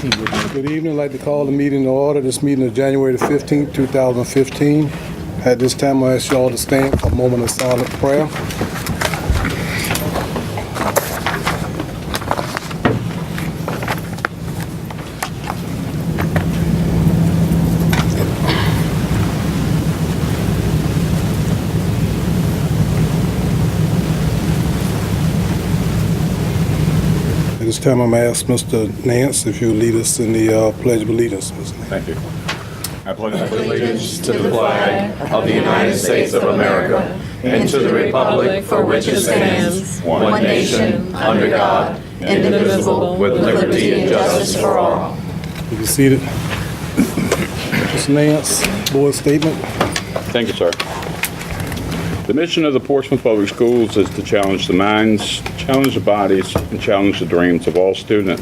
Good evening. I'd like to call the meeting to order. This meeting is January the 15th, 2015. At this time, I ask you all to stand for a moment of silent prayer. At this time, I'm going to ask Mr. Nance if you would lead us in the Pledge of Allegiance. Thank you. I pledge allegiance to the flag of the United States of America and to the republic for which it stands, one nation, under God, indivisible, with liberty and justice for all. You be seated. Mr. Nance, board statement. Thank you, sir. The mission of the Portsmouth Public Schools is to challenge the minds, challenge the bodies, and challenge the dreams of all students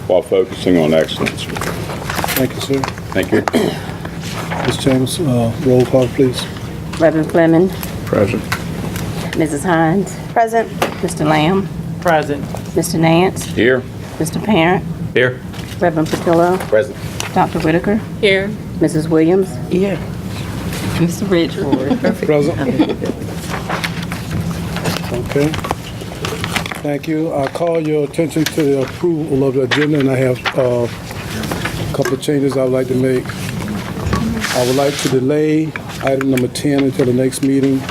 while focusing on excellence. Thank you, sir. Thank you. Ms. Chambers, roll call, please. Reverend Fleming. Present. Mrs. Hines. Present. Mr. Lamb. Present. Mr. Nance. Here. Mr. Parent. Here. Reverend Patillo. Present. Dr. Whitaker. Here. Mrs. Williams. Here. Mr. Bridgeford. Present. Okay. Thank you. I call your attention to the approval of the agenda, and I have a couple of changes I would like to make. I would like to delay item number 10 until the next meeting.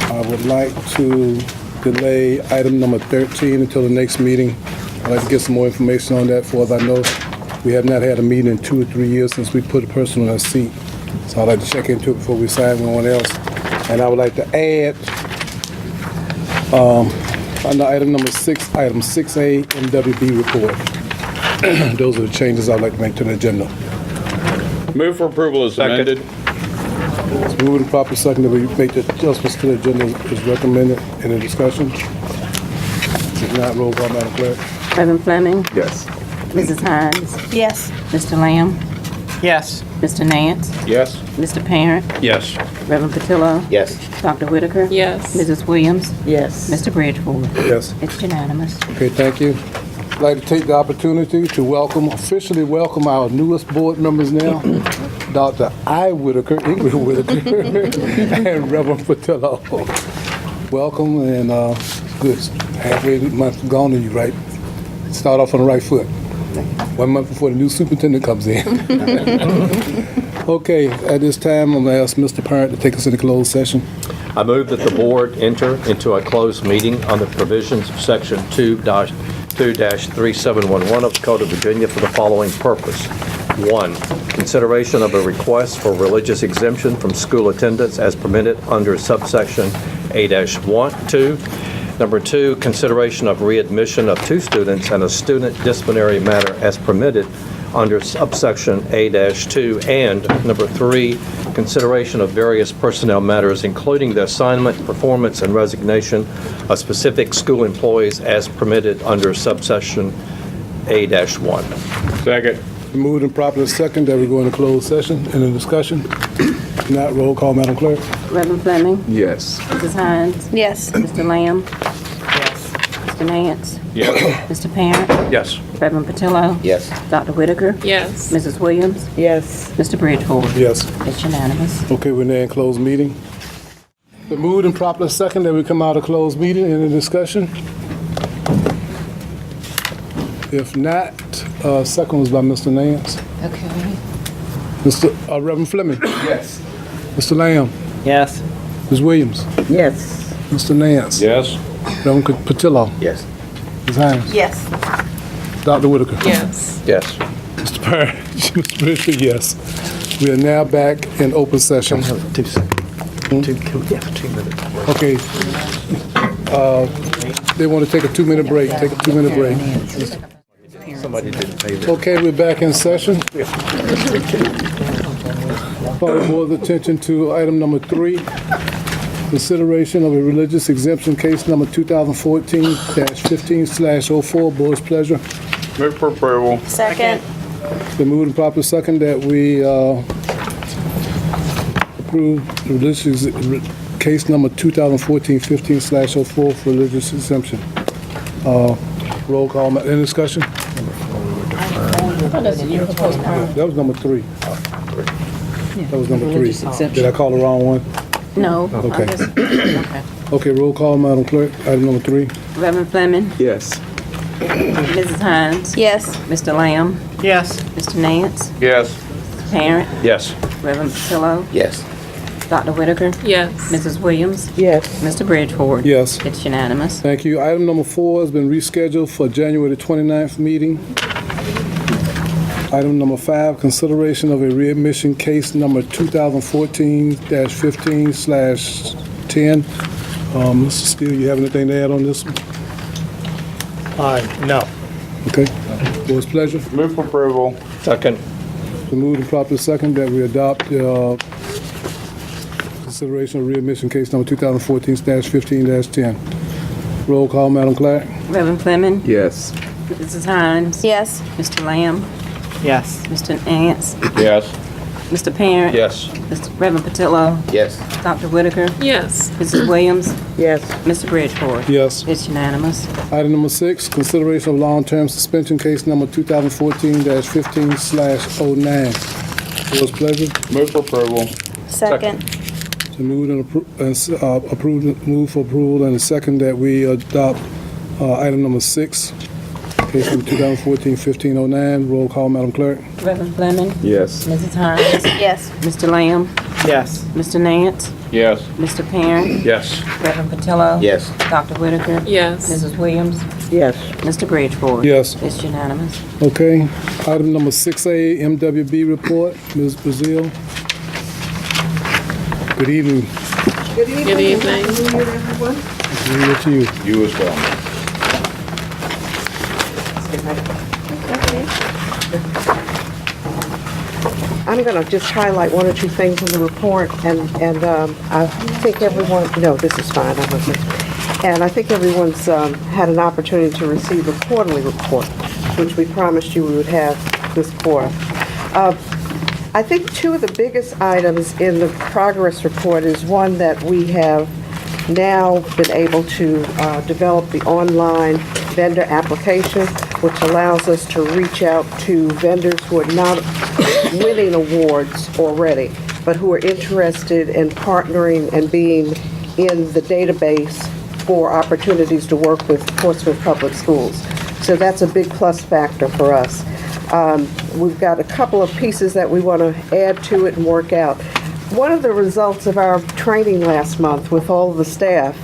I would like to delay item number 13 until the next meeting. I'd like to get some more information on that. For as I know, we have not had a meeting in 2 or 3 years since we put a person on a seat. So I'd like to check into it before we sign with anyone else. And I would like to add, under item number 6, item 6A, MWB report. Those are the changes I'd like to make to the agenda. Move for approval as amended. It's moved and properly second that we make the adjustments to the agenda as recommended. Any discussion? If not, roll call, Madam Clerk. Reverend Fleming. Yes. Mrs. Hines. Yes. Mr. Lamb. Yes. Mr. Nance. Yes. Mr. Parent. Yes. Reverend Patillo. Yes. Dr. Whitaker. Yes. Mrs. Williams. Yes. Mr. Bridgeford. Yes. It's unanimous. Okay, thank you. I'd like to take the opportunity to officially welcome our newest board members now, Dr. Whitaker, Ingrid Whitaker, and Reverend Patillo. Welcome, and good. Halfway the month gone to you, right? Start off on the right foot. 1 month before the new superintendent comes in. Okay, at this time, I'm going to ask Mr. Parent to take us into closed session. I move that the board enter into a closed meeting on the provisions of Section 2-3711 of the Code of Virginia for the following purpose. 1. Consideration of a request for religious exemption from school attendance as permitted under subsection A-1. 2. Number 2, consideration of readmission of 2 students and a student disciplinary matter as permitted under subsection A-2. And number 3, consideration of various personnel matters, including the assignment, performance, and resignation of specific school employees as permitted under subsection A-1. Second. Moved and properly second that we go into closed session. Any discussion? If not, roll call, Madam Clerk. Reverend Fleming. Yes. Mrs. Hines. Yes. Mr. Lamb. Yes. Mr. Nance. Yes. Mr. Parent. Yes. Reverend Patillo. Yes. Dr. Whitaker. Yes. Mrs. Williams. Yes. Mr. Bridgeford. Yes. It's unanimous. Okay, we're now in closed meeting. The moved and properly second that we come out of closed meeting. Any discussion? If not, second was by Mr. Nance. Okay. Mr. Reverend Fleming. Yes. Mr. Lamb. Yes. Ms. Williams. Yes. Mr. Nance. Yes. Reverend Patillo. Yes. Ms. Hines. Yes. Dr. Whitaker. Yes. Yes. Mr. Parent. Mr. Bridgeford, yes. We are now back in open session. 2 seconds. 2 minutes. Okay. They want to take a 2-minute break. Take a 2-minute break. Somebody didn't pay this. Okay, we're back in session. Call the board's attention to item number 3, consideration of a religious exemption case number 2014-15/04. Board's pleasure. Move for approval. Second. It's been moved and properly second that we approve the religious case number 2014-15/04 for religious exemption. Roll call. Any discussion? That was number 3. That was number 3. Did I call the wrong one? No. Okay. Okay, roll call, Madam Clerk. Item number 3. Reverend Fleming, Yes. Mrs. Hines, Yes. Mr. Lamb, Yes. Mr. Nance, Yes. Parent, Yes. Reverend Patillo, Yes. Dr. Whitaker, Yes. Mrs. Williams, Yes. Mr. Bridgewater. Yes. It's unanimous. Thank you. Item number 4 has been rescheduled for January the 29th meeting. Item number 5, consideration of a readmission case number 2014-15/10. Mr. Steele, you have anything to add on this one? No. Okay. Board's pleasure. Move for approval. Second. We move and properly second that we adopt consideration of readmission case number 2014-15-10. Roll call, Madam Clerk. Reverend Fleming, Yes. Mrs. Hines, Yes. Mr. Lamb, Yes. Mr. Nance, Yes. Mr. Parent. Yes. Mr. Reverend Patillo, Yes. Dr. Whitaker, Yes. Mrs. Williams, Yes. Mr. Bridgewater. Yes. It's unanimous. Item number 6, consideration of long-term suspension case number 2014-15/09. Board's pleasure. Move for approval. Second. To move and move for approval and a second that we adopt item number 6, case number 2014-1509. Roll call, Madam Clerk. Reverend Fleming, Yes. Mrs. Hines, Yes. Mr. Lamb, Yes. Mr. Nance, Yes. Mr. Parent, Yes. Reverend Patillo. Yes. Dr. Whitaker. Yes. Mrs. Williams, Yes. Mr. Bridgewater. Yes. It's unanimous. Okay. Item number 6A, MWB report. Ms. Brazil. Good evening. Good evening. Good to you. You as well. I'm going to just highlight one or two things in the report, and I think everyone, no, this is fine, I wasn't. And I think everyone's had an opportunity to receive a quarterly report, which we promised you we would have this quarter. I think two of the biggest items in the progress report is one that we have now been able to develop the online vendor application, which allows us to reach out to vendors who are not winning awards already, but who are interested in partnering and being in the database for opportunities to work with Portsmouth Public Schools. So that's a big plus factor for us. We've got a couple of pieces that we want to add to it and work out. One of the results of our training last month with all of the staff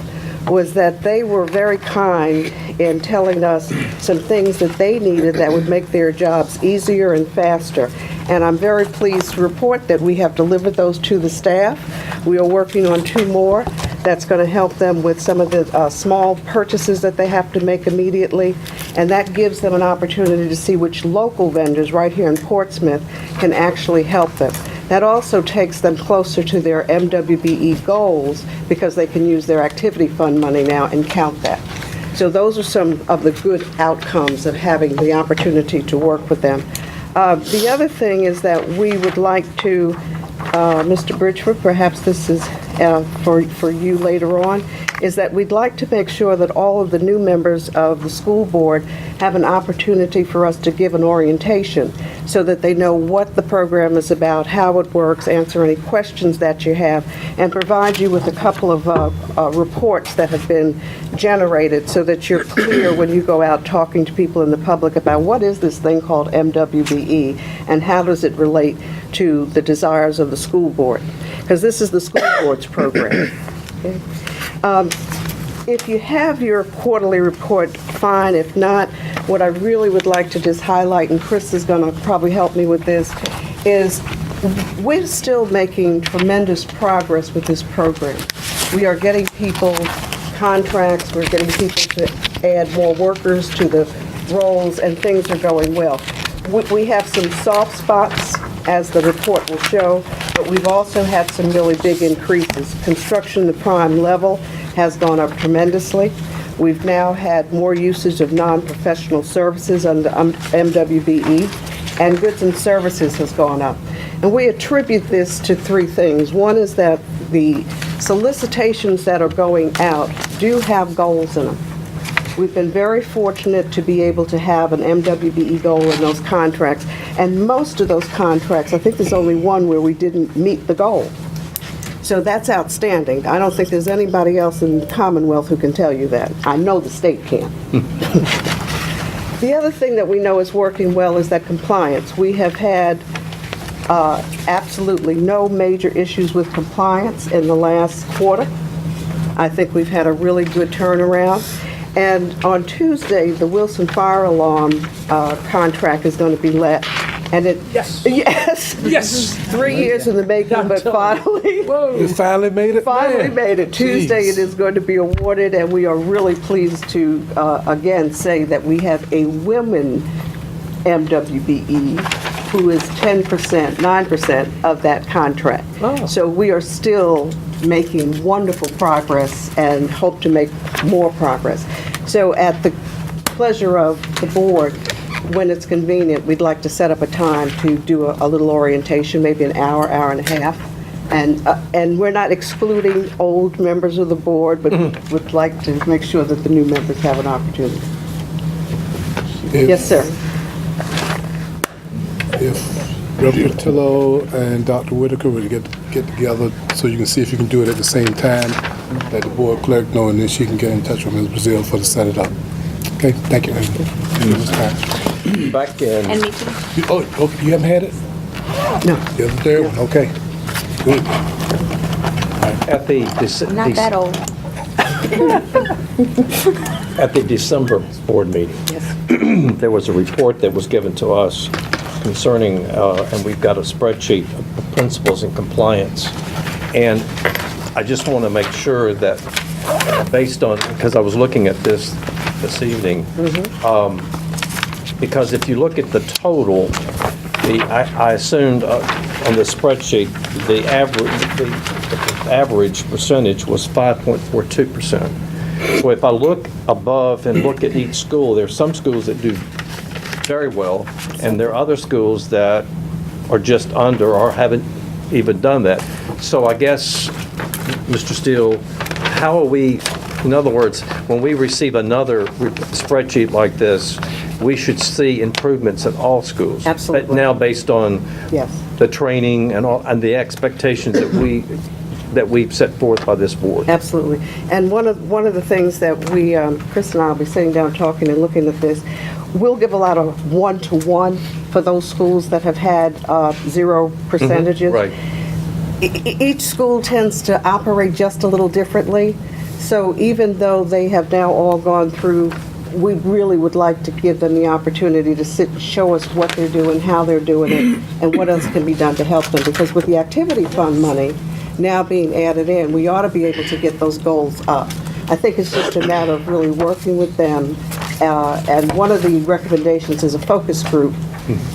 was that they were very kind in telling us some things that they needed that would make their jobs easier and faster. And I'm very pleased to report that we have delivered those to the staff. We are working on 2 more. That's going to help them with some of the small purchases that they have to make immediately. And that gives them an opportunity to see which local vendors right here in Portsmouth can actually help them. That also takes them closer to their MWBE goals because they can use their activity fund money now and count that. So those are some of the good outcomes of having the opportunity to work with them. The other thing is that we would like to, Mr. Bridgewater, perhaps this is for you later on, is that we'd like to make sure that all of the new members of the school board have an opportunity for us to give an orientation so that they know what the program is about, how it works, answer any questions that you have, and provide you with a couple of reports that have been generated so that you're clear when you go out talking to people in the public about what is this thing called MWBE and how does it relate to the desires of the school board, because this is the school board's program. Okay? If you have your quarterly report, fine. If not, what I really would like to just highlight, and Chris is going to probably help me with this, is we're still making tremendous progress with this program. We are getting people contracts, we're getting people to add more workers to the roles, and things are going well. We have some soft spots, as the report will show, but we've also had some really big increases. Construction at the prime level has gone up tremendously. We've now had more usage of non-professional services under MWBE, and goods and services has gone up. And we attribute this to 3 things. One is that the solicitations that are going out do have goals in them. We've been very fortunate to be able to have an MWBE goal in those contracts, and most of those contracts, I think there's only one where we didn't meet the goal. So that's outstanding. I don't think there's anybody else in the Commonwealth who can tell you that. I know the state can. The other thing that we know is working well is that compliance. We have had absolutely no major issues with compliance in the last quarter. I think we've had a really good turnaround. And on Tuesday, the Wilson fire alarm contract is going to be let. And it, Yes. yes, Yes. 3 years in the making, but finally, You finally made it? finally Man. made it. Tuesday, Jeez. it is going to be awarded, and we are really pleased to, again, say that we have a women MWBE who is 10%, 9% of that contract. Oh. So we are still making wonderful progress and hope to make more progress. So at the pleasure of the board, when it's convenient, we'd like to set up a time to do a little orientation, maybe an hour, hour and a half. And we're not excluding old members of the board, but would like to make sure that the new members have an opportunity. If- Yes, sir. If Reverend Patillo and Dr. Whitaker would get together so you can see if you can do it at the same time, let the board clerk know, and then she can get in touch with Ms. Brazil for to set it up. Okay, thank you. Back in, And me too. Oh, you haven't had it? No. The other third one, okay. Good. at the, Not that old. at the December board meeting, there was a report that was given to us concerning, and we've got a spreadsheet of the principles in compliance. And I just want to make sure that based on, because I was looking at this evening, because if you look at the total, I assumed on the spreadsheet, the average percentage was 5.42%. So if I look above and look at each school, there are some schools that do very well, and there are other schools that are just under or haven't even done that. So I guess, Mr. Steele, how are we, in other words, when we receive another spreadsheet like this, we should see improvements at all schools? Absolutely. But now based on Yes. the training and all, and the expectations that we've set forth by this board. Absolutely. And one of the things that we, Chris and I will be sitting down talking and looking at this, we'll give a lot of one-to-one for those schools that have had 0 percentages. Right. Each school tends to operate just a little differently. So even though they have now all gone through, we really would like to give them the opportunity to sit and show us what they're doing, how they're doing it, and what else can be done to help them. Because with the activity fund money now being added in, we ought to be able to get those goals up. I think it's just a matter of really working with them. And one of the recommendations is a focus group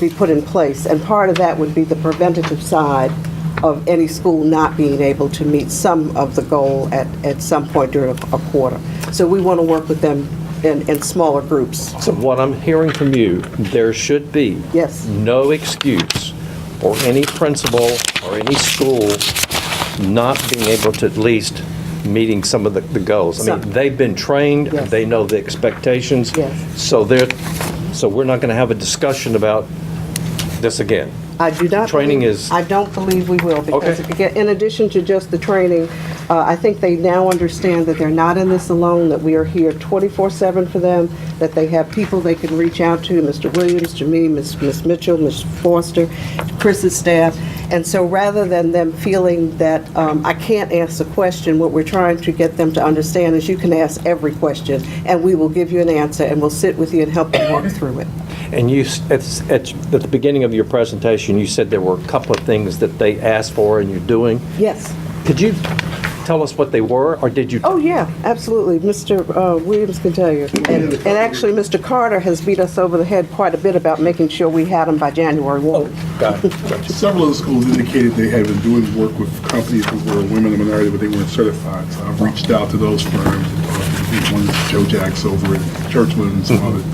be put in place. And part of that would be the preventative side of any school not being able to meet some of the goal at some point during a quarter. So we want to work with them in smaller groups. So what I'm hearing from you, there should be Yes. no excuse for any principal or any school not being able to at least meeting some of the goals. I mean, Some. they've been trained, Yes. they know the expectations. Yes. So we're not going to have a discussion about this again. I do not. Training believe- is- I don't believe we will, because Okay. again, in addition to just the training, I think they now understand that they're not in this alone, that we are here 24/7 for them, that they have people they can reach out to, Mr. Williams, to me, Ms. Mitchell, Ms. Foster, Chris's staff. And so rather than them feeling that I can't ask a question, what we're trying to get them to understand is you can ask every question, and we will give you an answer, and we'll sit with you and help you work through it. And you, at the beginning of your presentation, you said there were a couple of things that they asked for and you're doing. Yes. Could you tell us what they were, or did you? Oh, yeah, absolutely. Mr. Williams can tell you. And actually, Mr. Carter has beat us over the head quite a bit about making sure we had them by January 1. Got it. Several of the schools indicated they had been doing work with companies who were women and minority, but they weren't certified. So I've reached out to those firms. One is Joe Jacks over at Churchman and some others.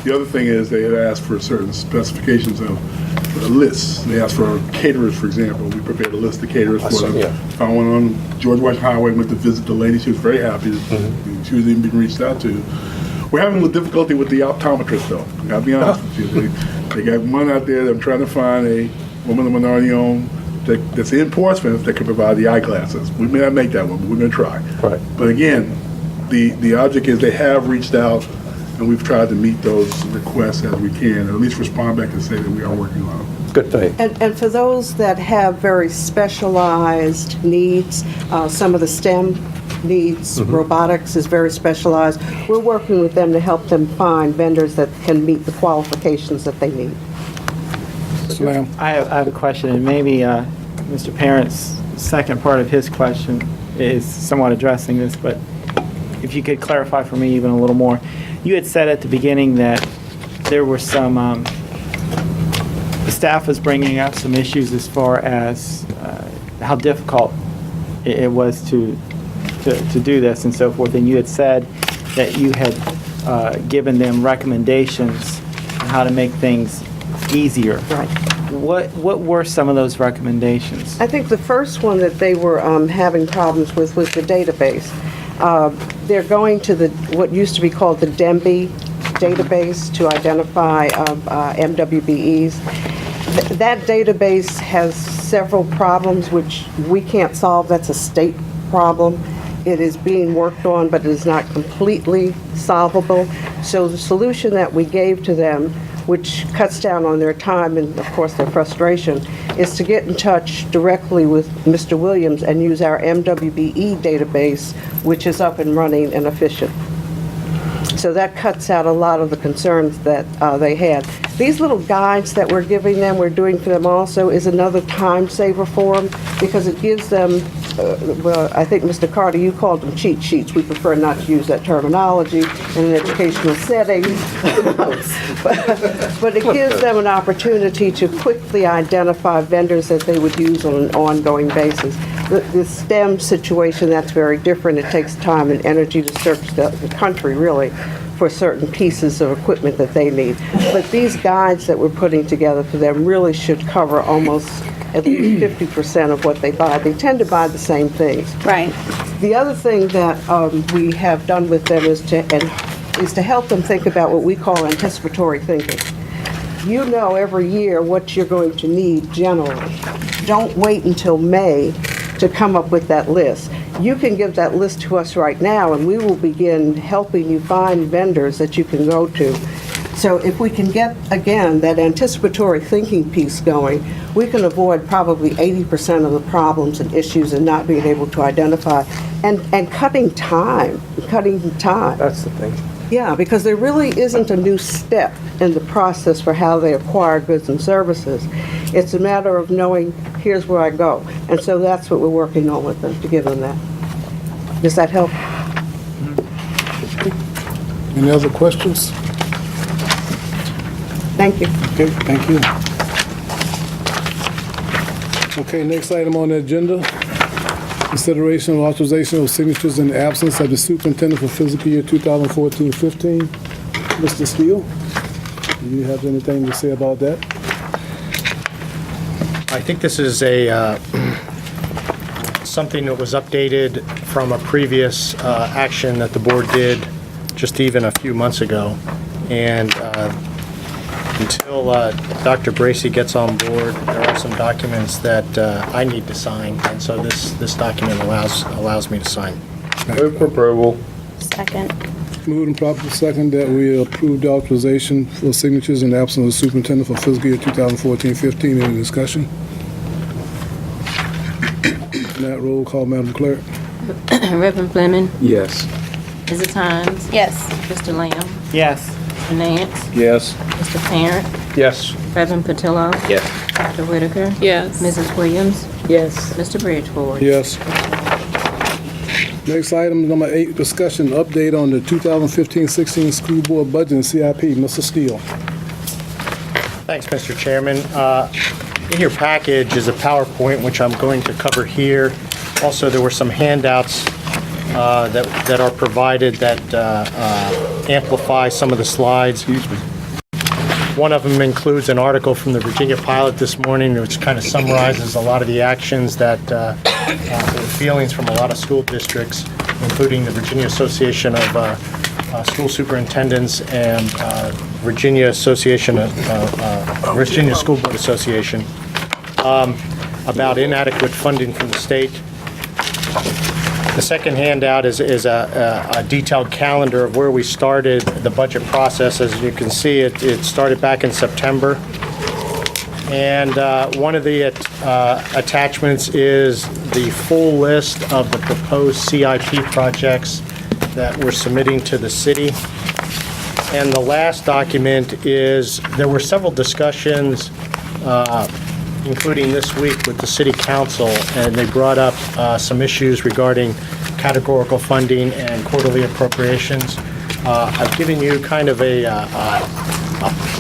The other thing is they had asked for certain specifications of lists. They asked for caterers, for example. We prepared a list of caterers for them. Yeah. Found one on George Washington Highway, went to visit the lady. She was very happy. She was even being reached out to. We're having a little difficulty with the optometrist, though. I'll be honest with you. They got one out there that I'm trying to find a woman of minority owned that's in Portsmouth that can provide the eyeglasses. We may not make that one, but we're going to try. Right. But again, the object is they have reached out, and we've tried to meet those requests as we can, or at least respond back and say that we are working on them. Good faith. And for those that have very specialized needs, some of the STEM needs, robotics is very specialized, we're working with them to help them find vendors that can meet the qualifications that they need. Ma'am. I have a question, and maybe Mr. Parent's second part of his question is somewhat addressing this, but if you could clarify for me even a little more. You had said at the beginning that there were some, the staff was bringing up some issues as far as how difficult it was to do this and so forth, and you had said that you had given them recommendations on how to make things easier. Right. What were some of those recommendations? I think the first one that they were having problems with was the database. They're going to what used to be called the DEMBE database to identify MWBEs. That database has several problems which we can't solve. That's a state problem. It is being worked on, but it is not completely solvable. So the solution that we gave to them, which cuts down on their time and, of course, their frustration, is to get in touch directly with Mr. Williams and use our MWBE database, which is up and running and efficient. So that cuts out a lot of the concerns that they had. These little guides that we're giving them, we're doing for them also, is another time saver for them because it gives them, well, I think, Mr. Carter, you called them cheat sheets. We prefer not to use that terminology in an educational setting. But it gives them an opportunity to quickly identify vendors that they would use on an ongoing basis. The STEM situation, that's very different. It takes time and energy to search the country, really, for certain pieces of equipment that they need. But these guides that we're putting together for them really should cover almost at least 50% of what they buy. They tend to buy the same things. Right. The other thing that we have done with them is to help them think about what we call anticipatory thinking. You know every year what you're going to need generally. Don't wait until May to come up with that list. You can give that list to us right now, and we will begin helping you find vendors that you can go to. So if we can get, again, that anticipatory thinking piece going, we can avoid probably 80% of the problems and issues and not being able to identify, and cutting time. That's the thing. Yeah, because there really isn't a new step in the process for how they acquire goods and services. It's a matter of knowing, here's where I go. And so that's what we're working on with them, to give them that. Does that help? Any other questions? Thank you. Okay, thank you. Okay, next item on the agenda, consideration of authorization of signatures in the absence of the superintendent for fiscal year 2014-15. Mr. Steele, do you have anything to say about that? I think this is something that was updated from a previous action that the board did just even a few months ago. And until Dr. Bracy gets on board, there are some documents that I need to sign, and so this document allows me to sign. Move for approval. Second. Moved and properly second that we approve the authorization for signatures in the absence of the superintendent for fiscal year 2014-15. Any discussion? That roll call, Madam Clerk. Reverend Fleming, Yes. Mrs. Hines, Yes. Mr. Lamb, Yes. Mr. Nance, Yes. Mr. Parent, Yes. Reverend Patillo, Yes. Dr. Whitaker, Yes. Mrs. Williams, Yes. Mr. Bridgeford. Yes. Next item, number 8, discussion update on the 2015-16 school board budget and CIP. Mr. Steele. Thanks, Mr. Chairman. In your package is a PowerPoint, which I'm going to cover here. Also, there were some handouts that are provided that amplify some of the slides. One of them includes an article from the Virginia Pilot this morning, which kind of summarizes a lot of the actions that the feelings from a lot of school districts, including the Virginia Association of school superintendents and Virginia Association, Virginia School Board Association, about inadequate funding from the state. The second handout is a detailed calendar of where we started the budget process. As you can see, it started back in September. And one of the attachments is the full list of the proposed CIP projects that we're submitting to the city. And the last document is, there were several discussions, including this week with the city council, and they brought up some issues regarding categorical funding and quarterly appropriations. I've given you kind of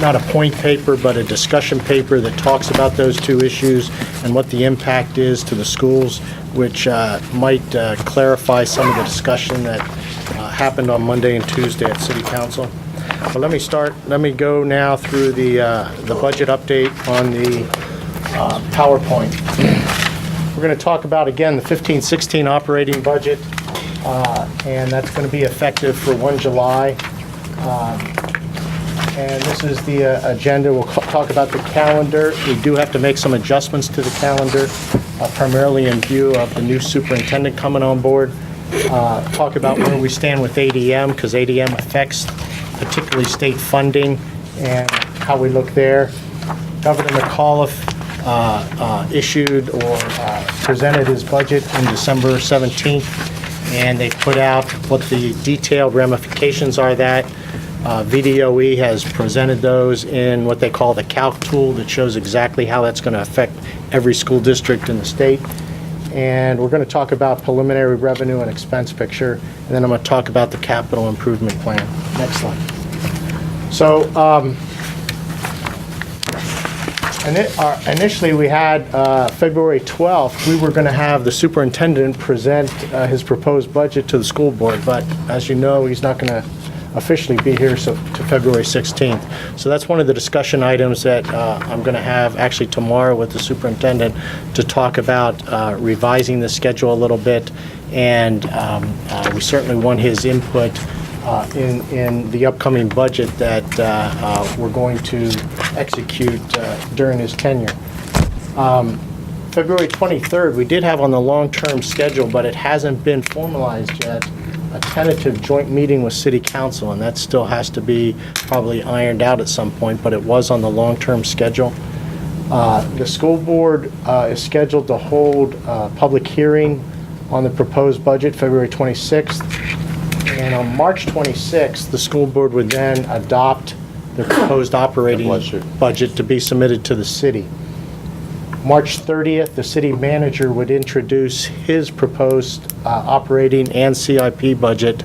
not a point paper, but a discussion paper that talks about those two issues and what the impact is to the schools, which might clarify some of the discussion that happened on Monday and Tuesday at City Council. But let me go now through the budget update on the PowerPoint. We're going to talk about, again, the 15-16 operating budget, and that's going to be effective for 1 July. And this is the agenda. We'll talk about the calendar. We do have to make some adjustments to the calendar, primarily in view of the new superintendent coming on board. Talk about where we stand with ADM, because ADM affects particularly state funding and how we look there. Governor McAuliffe issued or presented his budget on December 17th, and they put out what the detailed ramifications are that. VDOE has presented those in what they call the calc tool that shows exactly how that's going to affect every school district in the state. And we're going to talk about preliminary revenue and expense picture, and then I'm going to talk about the capital improvement plan. Next slide. So initially we had February 12th, we were going to have the superintendent present his proposed budget to the school board, but as you know, he's not going to officially be here to February 16th. So that's one of the discussion items that I'm going to have actually tomorrow with the superintendent to talk about revising the schedule a little bit, and we certainly want his input in the upcoming budget that we're going to execute during his tenure. February 23rd, we did have on the long-term schedule, but it hasn't been formalized yet, a tentative joint meeting with City Council, and that still has to be probably ironed out at some point, but it was on the long-term schedule. The school board is scheduled to hold a public hearing on the proposed budget February 26th, and on March 26th, the school board would then adopt the proposed operating budget to be submitted to the city. March 30th, the city manager would introduce his proposed operating and CIP budget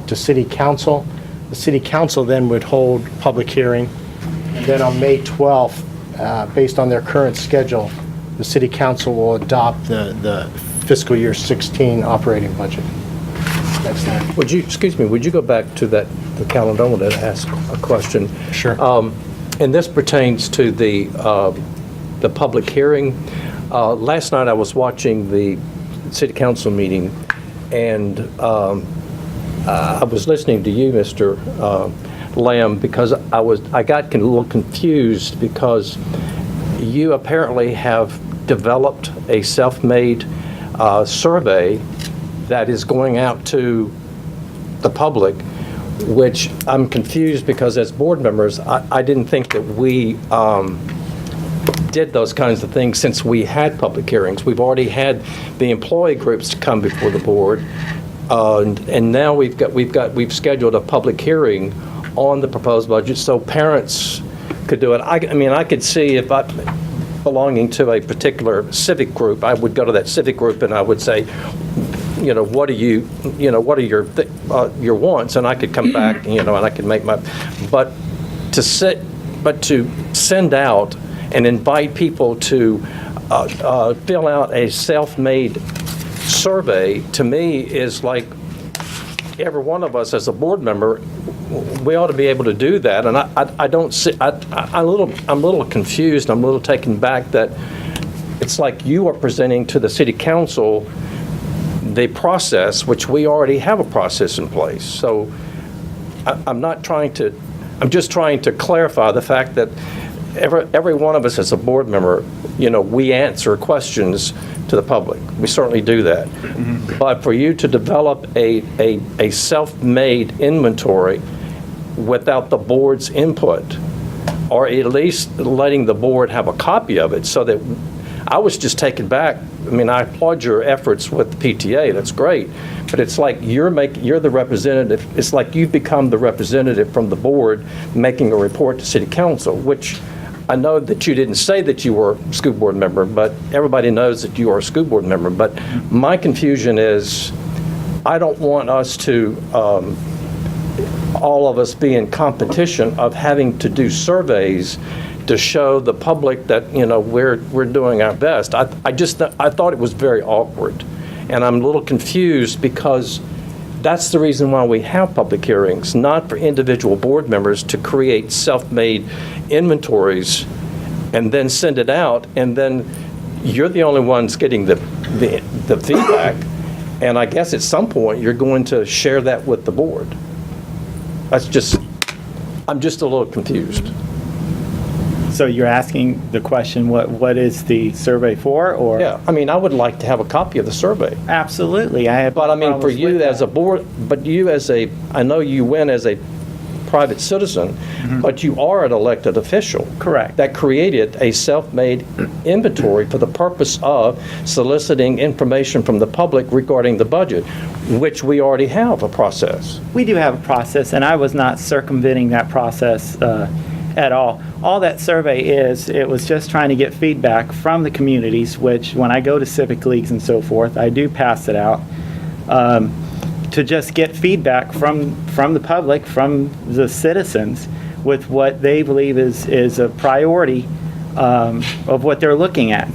to City Council. The City Council then would hold public hearing. And then on May 12th, based on their current schedule, the City Council will adopt the fiscal year 16 operating budget. Next slide. Would you go back to the calendar? I wanted to ask a question. Sure. And this pertains to the public hearing. Last night I was watching the city council meeting, and I was listening to you, Mr. Lamb, because I got a little confused because you apparently have developed a self-made survey that is going out to the public, which I'm confused because as board members, I didn't think that we did those kinds of things since we had public hearings. We've already had the employee groups come before the board, and now we've scheduled a public hearing on the proposed budget so parents could do it. I mean, I could see if I belonging to a particular civic group, I would go to that civic group and I would say, what are your wants, and I could come back, and I could make my, but to send out and invite people to fill out a self-made survey, to me, is like every one of us as a board member, we ought to be able to do that. And I don't see, I'm a little confused, I'm a little taken back that it's like you are presenting to the city council the process, which we already have a process in place. So I'm not trying to, I'm just trying to clarify the fact that every one of us as a board member, we answer questions to the public. We certainly do that. But for you to develop a self-made inventory without the board's input, or at least letting the board have a copy of it, so that I was just taken back. I mean, I applaud your efforts with the PTA. That's great. But it's like you're the representative. It's like you've become the representative from the board making a report to city council, which I know that you didn't say that you were a school board member, but everybody knows that you are a school board member. But my confusion is, I don't want us to, all of us be in competition of having to do surveys to show the public that, we're doing our best. I thought it was very awkward. And I'm a little confused because that's the reason why we have public hearings, not for individual board members to create self-made inventories and then send it out, and then you're the only ones getting the feedback. And I guess at some point you're going to share that with the board. I'm just a little confused. So you're asking the question, what is the survey for, or? Yeah, I mean, I would like to have a copy of the survey. Absolutely, I have. But I mean, for problems you with as a that. board, but you as I know you went as a private citizen, but you are an elected official. Correct. That created a self-made inventory for the purpose of soliciting information from the public regarding the budget, which we already have a process. We do have a process, and I was not circumventing that process at all. All that survey it was just trying to get feedback from the communities, which when I go to civic leagues and so forth, I do pass it out, to just get feedback from the public, from the citizens, with what they believe is a priority of what they're looking at.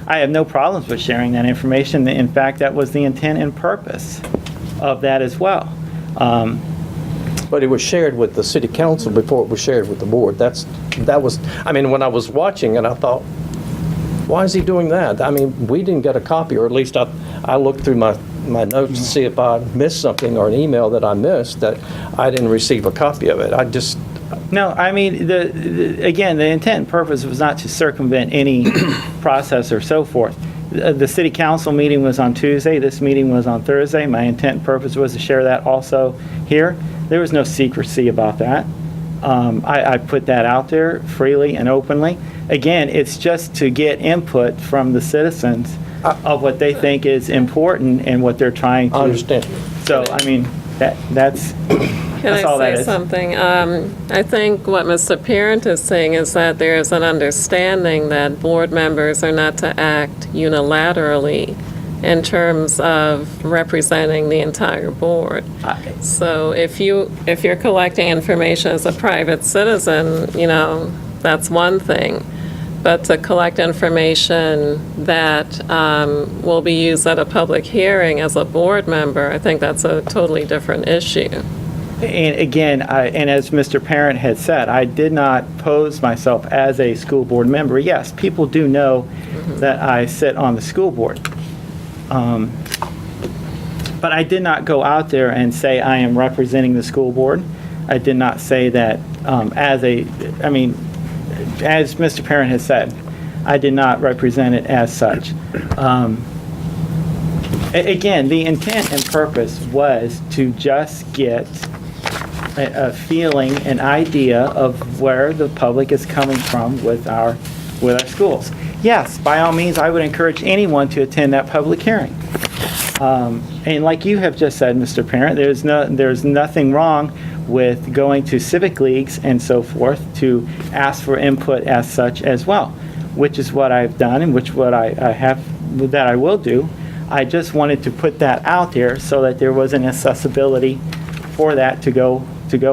I have no problems with sharing that information. In fact, that was the intent and purpose of that as well. But it was shared with the city council before it was shared with the board. I mean, when I was watching it, I thought, why is he doing that? I mean, we didn't get a copy, or at least I looked through my notes to see if I missed something or an email that I missed, that I didn't receive a copy of it. No, I mean, again, the intent and purpose was not to circumvent any process or so forth. The city council meeting was on Tuesday. This meeting was on Thursday. My intent and purpose was to share that also here. There was no secrecy about that. I put that out there freely and openly. Again, it's just to get input from the citizens of what they think is important and what they're trying to. I understand. So, I mean, that's all that Can I say is. something? I think what Mr. Parent is saying is that there is an understanding that board members are not to act unilaterally in terms of representing the entire board. So if you're collecting information as a private citizen, that's one thing. But to collect information that will be used at a public hearing as a board member, I think that's a totally different issue. And again, and as Mr. Parent had said, I did not pose myself as a school board member. Yes, people do know that I sit on the school board. But I did not go out there and say I am representing the school board. I did not say that as Mr. Parent has said, I did not represent it as such. Again, the intent and purpose was to just get a feeling, an idea of where the public is coming from with our schools. Yes, by all means, I would encourage anyone to attend that public hearing. And like you have just said, Mr. Parent, there's nothing wrong with going to civic leagues and so forth to ask for input as such as well, which is what I've done and what I will do. I just wanted to put that out there so that there was an accessibility for that to go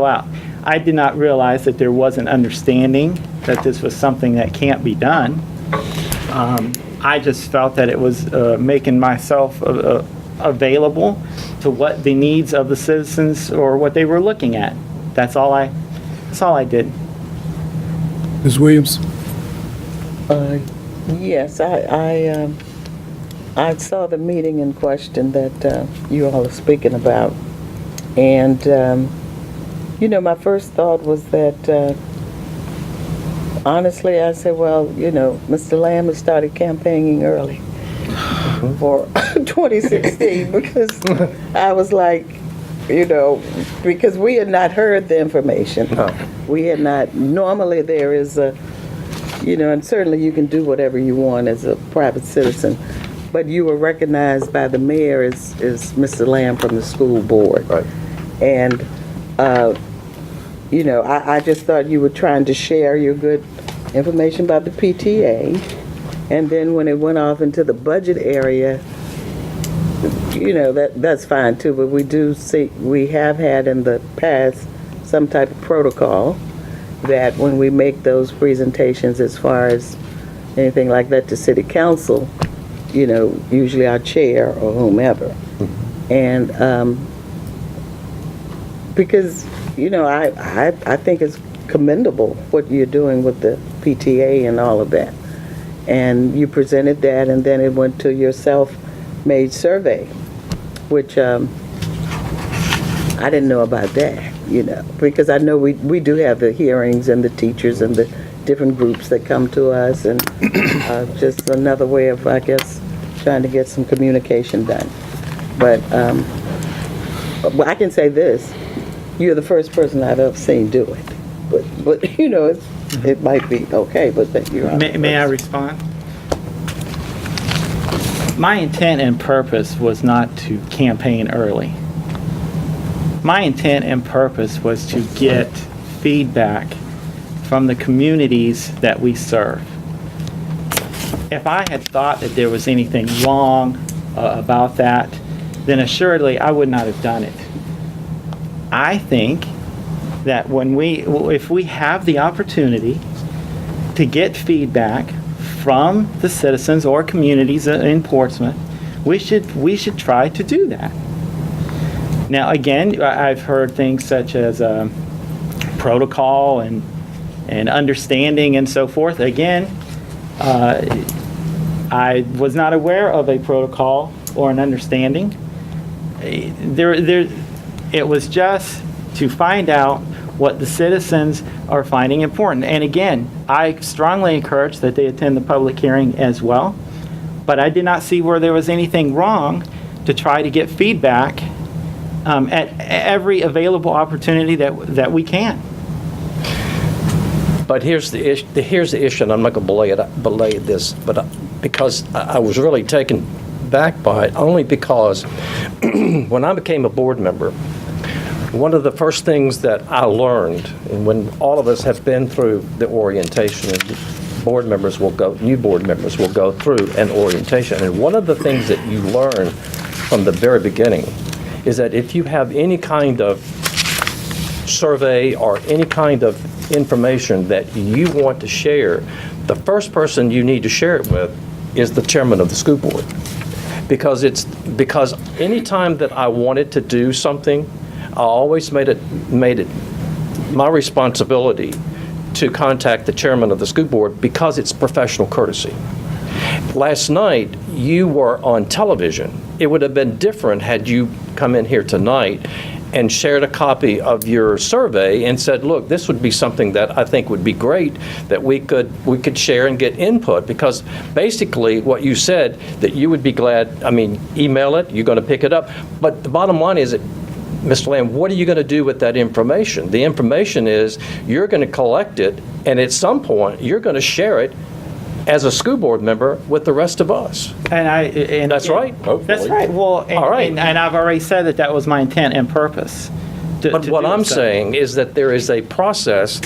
out. I did not realize that there was an understanding that this was something that can't be done. I just felt that it was making myself available to what the needs of the citizens or what they were looking at. That's all I did. Ms. Williams? Yes, I saw the meeting in question that you all are speaking about, and my first thought was that, honestly, I said, well, Mr. Lamb has started campaigning early for 2016 because I was like, because we had not heard the information. We had not, normally there is a, and certainly you can do whatever you want as a private citizen, but you were recognized by the mayor as Mr. Lamb from the school board. Right. And, I just thought you were trying to share your good information about the PTA. And then when it went off into the budget area, that's fine too, but we have had in the past some type of protocol that when we make those presentations as far as anything like that to city council, usually our chair or whomever. And because, I think it's commendable what you're doing with the PTA and all of that. And you presented that, and then it went to your self-made survey, which I didn't know about that, because I know we do have the hearings and the teachers and the different groups that come to us, and just another way of, I guess, trying to get some communication done. But I can say this, you're the first person I've ever seen do it. But it might be okay, but that you're on. May I respond? My intent and purpose was not to campaign early. My intent and purpose was to get feedback from the communities that we serve. If I had thought that there was anything wrong about that, then assuredly I would not have done it. I think that if we have the opportunity to get feedback from the citizens or communities in Portsmouth, we should try to do that. Now, again, I've heard things such as protocol and understanding and so forth. Again, I was not aware of a protocol or an understanding. It was just to find out what the citizens are finding important. And again, I strongly encourage that they attend the public hearing as well, but I did not see where there was anything wrong to try to get feedback at every available opportunity that we can. But here's the issue, and I'm not going to belay this, but because I was really taken back by it, only because when I became a board member, one of the first things that I learned, and when all of us have been through the orientation, and new board members will go through an orientation, and one of the things that you learn from the very beginning is that if you have any kind of survey or any kind of information that you want to share, the first person you need to share it with is the chairman of the school board. Because any time that I wanted to do something, I always made it my responsibility to contact the chairman of the school board because it's professional courtesy. Last night, you were on television. It would have been different had you come in here tonight and shared a copy of your survey and said, look, this would be something that I think would be great that we could share and get input, because basically what you said, that you would be glad, email it, you're going to pick it up, but the bottom line is that, Mr. Lamb, what are you going to do with that information? The information is you're going to collect it, and at some point you're going to share it as a school board member with the rest of us. And That's right. That's right. Well, All right. and I've already said that was my intent and purpose. But what I'm saying is that there is a process.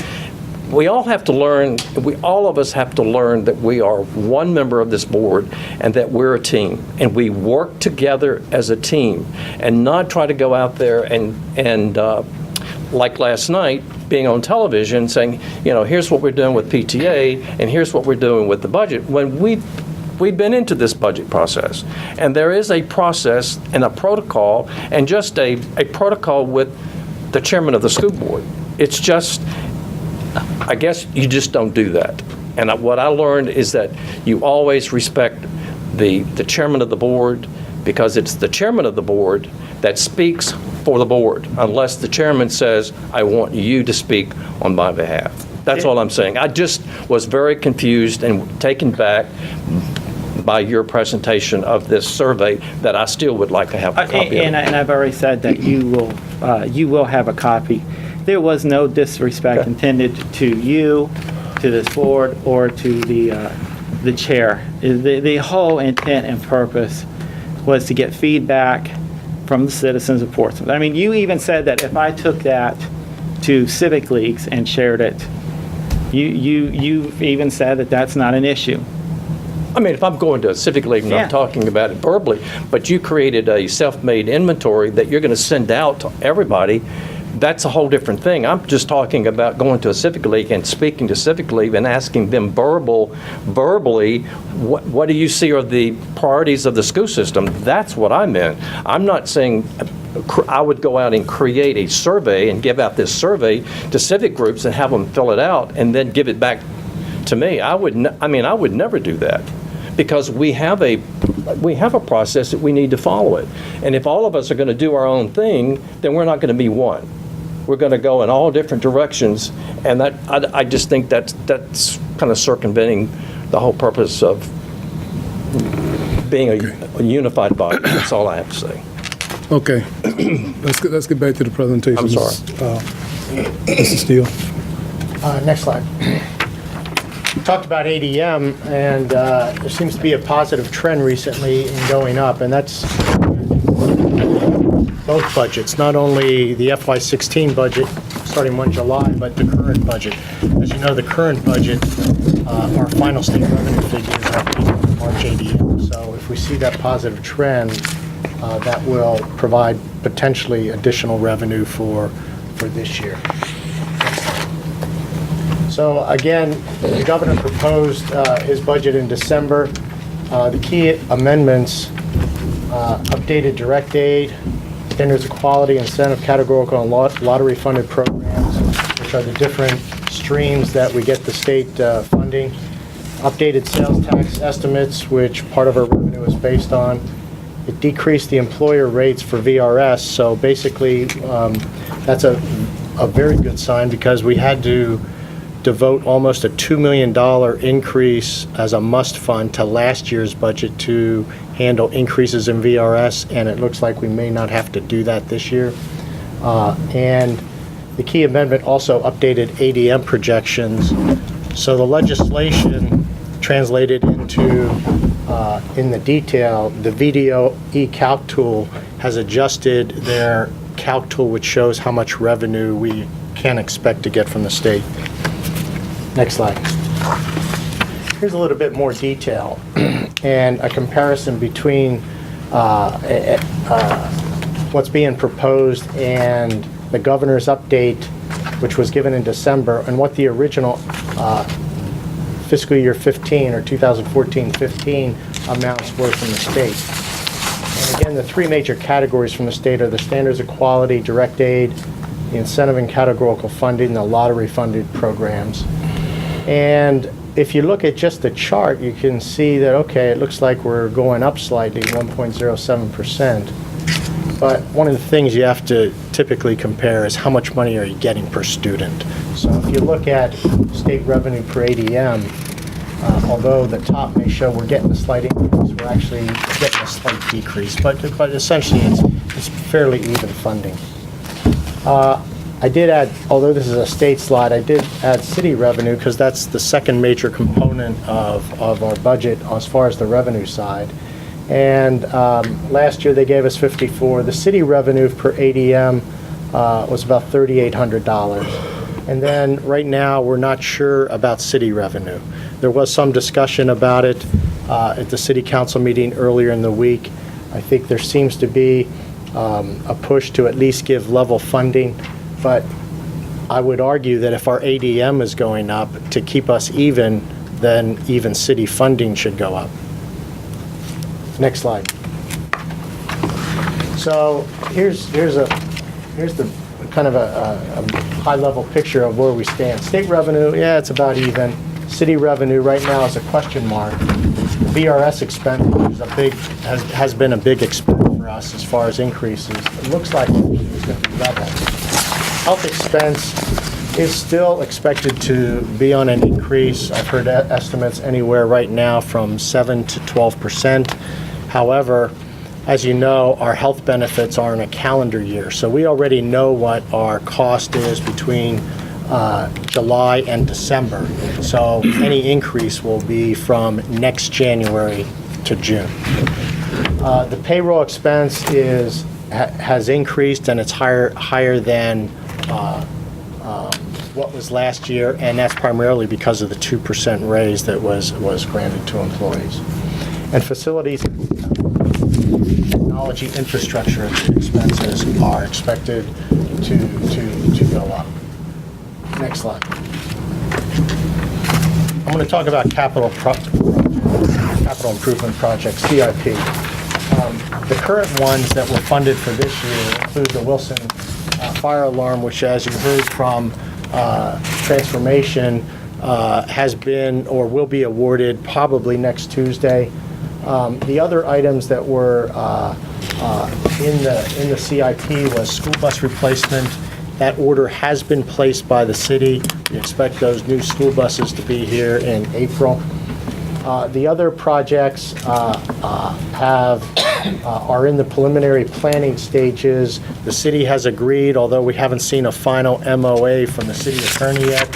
We all have to learn, all of us have to learn that we are one member of this board and that we're a team, and we work together as a team and not try to go out there and like last night, being on television saying, here's what we're doing with PTA and here's what we're doing with the budget, when we've been into this budget process. And there is a process and a protocol, and just a protocol with the chairman of the school board. It's just, I guess you just don't do that. And what I learned is that you always respect the chairman of the board, because it's the chairman of the board that speaks for the board, unless the chairman says, I want you to speak on my behalf. That's all I'm saying. I just was very confused and taken back by your presentation of this survey that I still would like to have a copy of. And I've already said that you will have a copy. There was no disrespect intended to you, to this board, or to the chair. The whole intent and purpose was to get feedback from the citizens of Portsmouth. I mean, you even said that if I took that to civic leagues and shared it, you even said that that's not an issue. I mean, if I'm going to a civic league and Yeah. I'm talking about it verbally, but you created a self-made inventory that you're going to send out to everybody, that's a whole different thing. I'm just talking about going to a civic league and speaking to civic league and asking them verbally, what do you see are the priorities of the school system? That's what I meant. I'm not saying I would go out and create a survey and give out this survey to civic groups and have them fill it out and then give it back to me. I would never do that, because we have a process that we need to follow it. And if all of us are going to do our own thing, then we're not going to be one. We're going to go in all different directions, and that I just think that's kind of circumventing the whole purpose of being a unified body. That's all I have to say. Okay. Let's get back to the presentation. I'm sorry. Mr. Steele. Next slide. We talked about ADM, and there seems to be a positive trend recently in going up, and that's both budgets, not only the FY16 budget starting 1 July, but the current budget. As you know, the current budget, our final state revenue figures are based on March ADM. So if we see that positive trend, that will provide potentially additional revenue for this year. So again, the governor proposed his budget in December. The key amendments updated direct aid, standards of quality, incentive, categorical, and lottery-funded programs, which are the different streams that we get the state funding. Updated sales tax estimates, which part of our revenue is based on. It decreased the employer rates for VRS, so basically that's a very good sign, because we had to devote almost a $2 million increase as a must fund to last year's budget to handle increases in VRS, and it looks like we may not have to do that this year. And the key amendment also updated ADM projections. So the legislation translated into, in the detail, the VDOE calc tool has adjusted their calc tool, which shows how much revenue we can expect to get from the state. Next slide. Here's a little bit more detail and a comparison between what's being proposed and the governor's update, which was given in December, and what the original fiscal year 15 or 2014-15 amounts were from the state. And again, the three major categories from the state are the standards of quality, direct aid, the incentive and categorical funding, the lottery funded programs. And if you look at just the chart, you can see that, okay, it looks like we're going up slightly, 1.07%. But one of the things you have to typically compare is how much money are you getting per student. So if you look at state revenue per ADM, although the top may show we're getting a slight increase, we're actually getting a slight decrease. But essentially, it's fairly even funding. I did add, although this is a state slide, I did add city revenue, because that's the second major component of our budget as far as the revenue side. And last year they gave us 54. The city revenue per ADM was about $3,800. And then right now we're not sure about city revenue. There was some discussion about it at the city council meeting earlier in the week. I think there seems to be a push to at least give level funding. But I would argue that if our ADM is going up to keep us even, then even city funding should go up. Next slide. So here's the kind of a high-level picture of where we stand. State revenue, yeah, it's about even. City revenue right now is a question mark. The VRS expense is has been a big expense for us. us as far as increases, it looks like it's going to be level. Health expense is still expected to be on an increase. I've heard estimates anywhere right now from 7 to 12%. However, as you know, our health benefits are in a calendar year, so we already know what our cost is between July and December. So any increase will be from next January to June. The payroll expense has increased, and it's higher than what was last year, and that's primarily because of the 2% raise that was granted to employees. And facilities, technology infrastructure expenses are expected to go up. Next slide. I'm going to talk about capital improvement projects, CIP. The current ones that were funded for this year include the Wilson fire alarm, which, as you heard from Transformation, has been or will be awarded probably next Tuesday. The other items that were in the CIP was school bus replacement. That order has been placed by the city. We expect those new school buses to be here in April. The other projects are in the preliminary planning stages. The city has agreed, although we haven't seen a final MOA from the city attorney yet,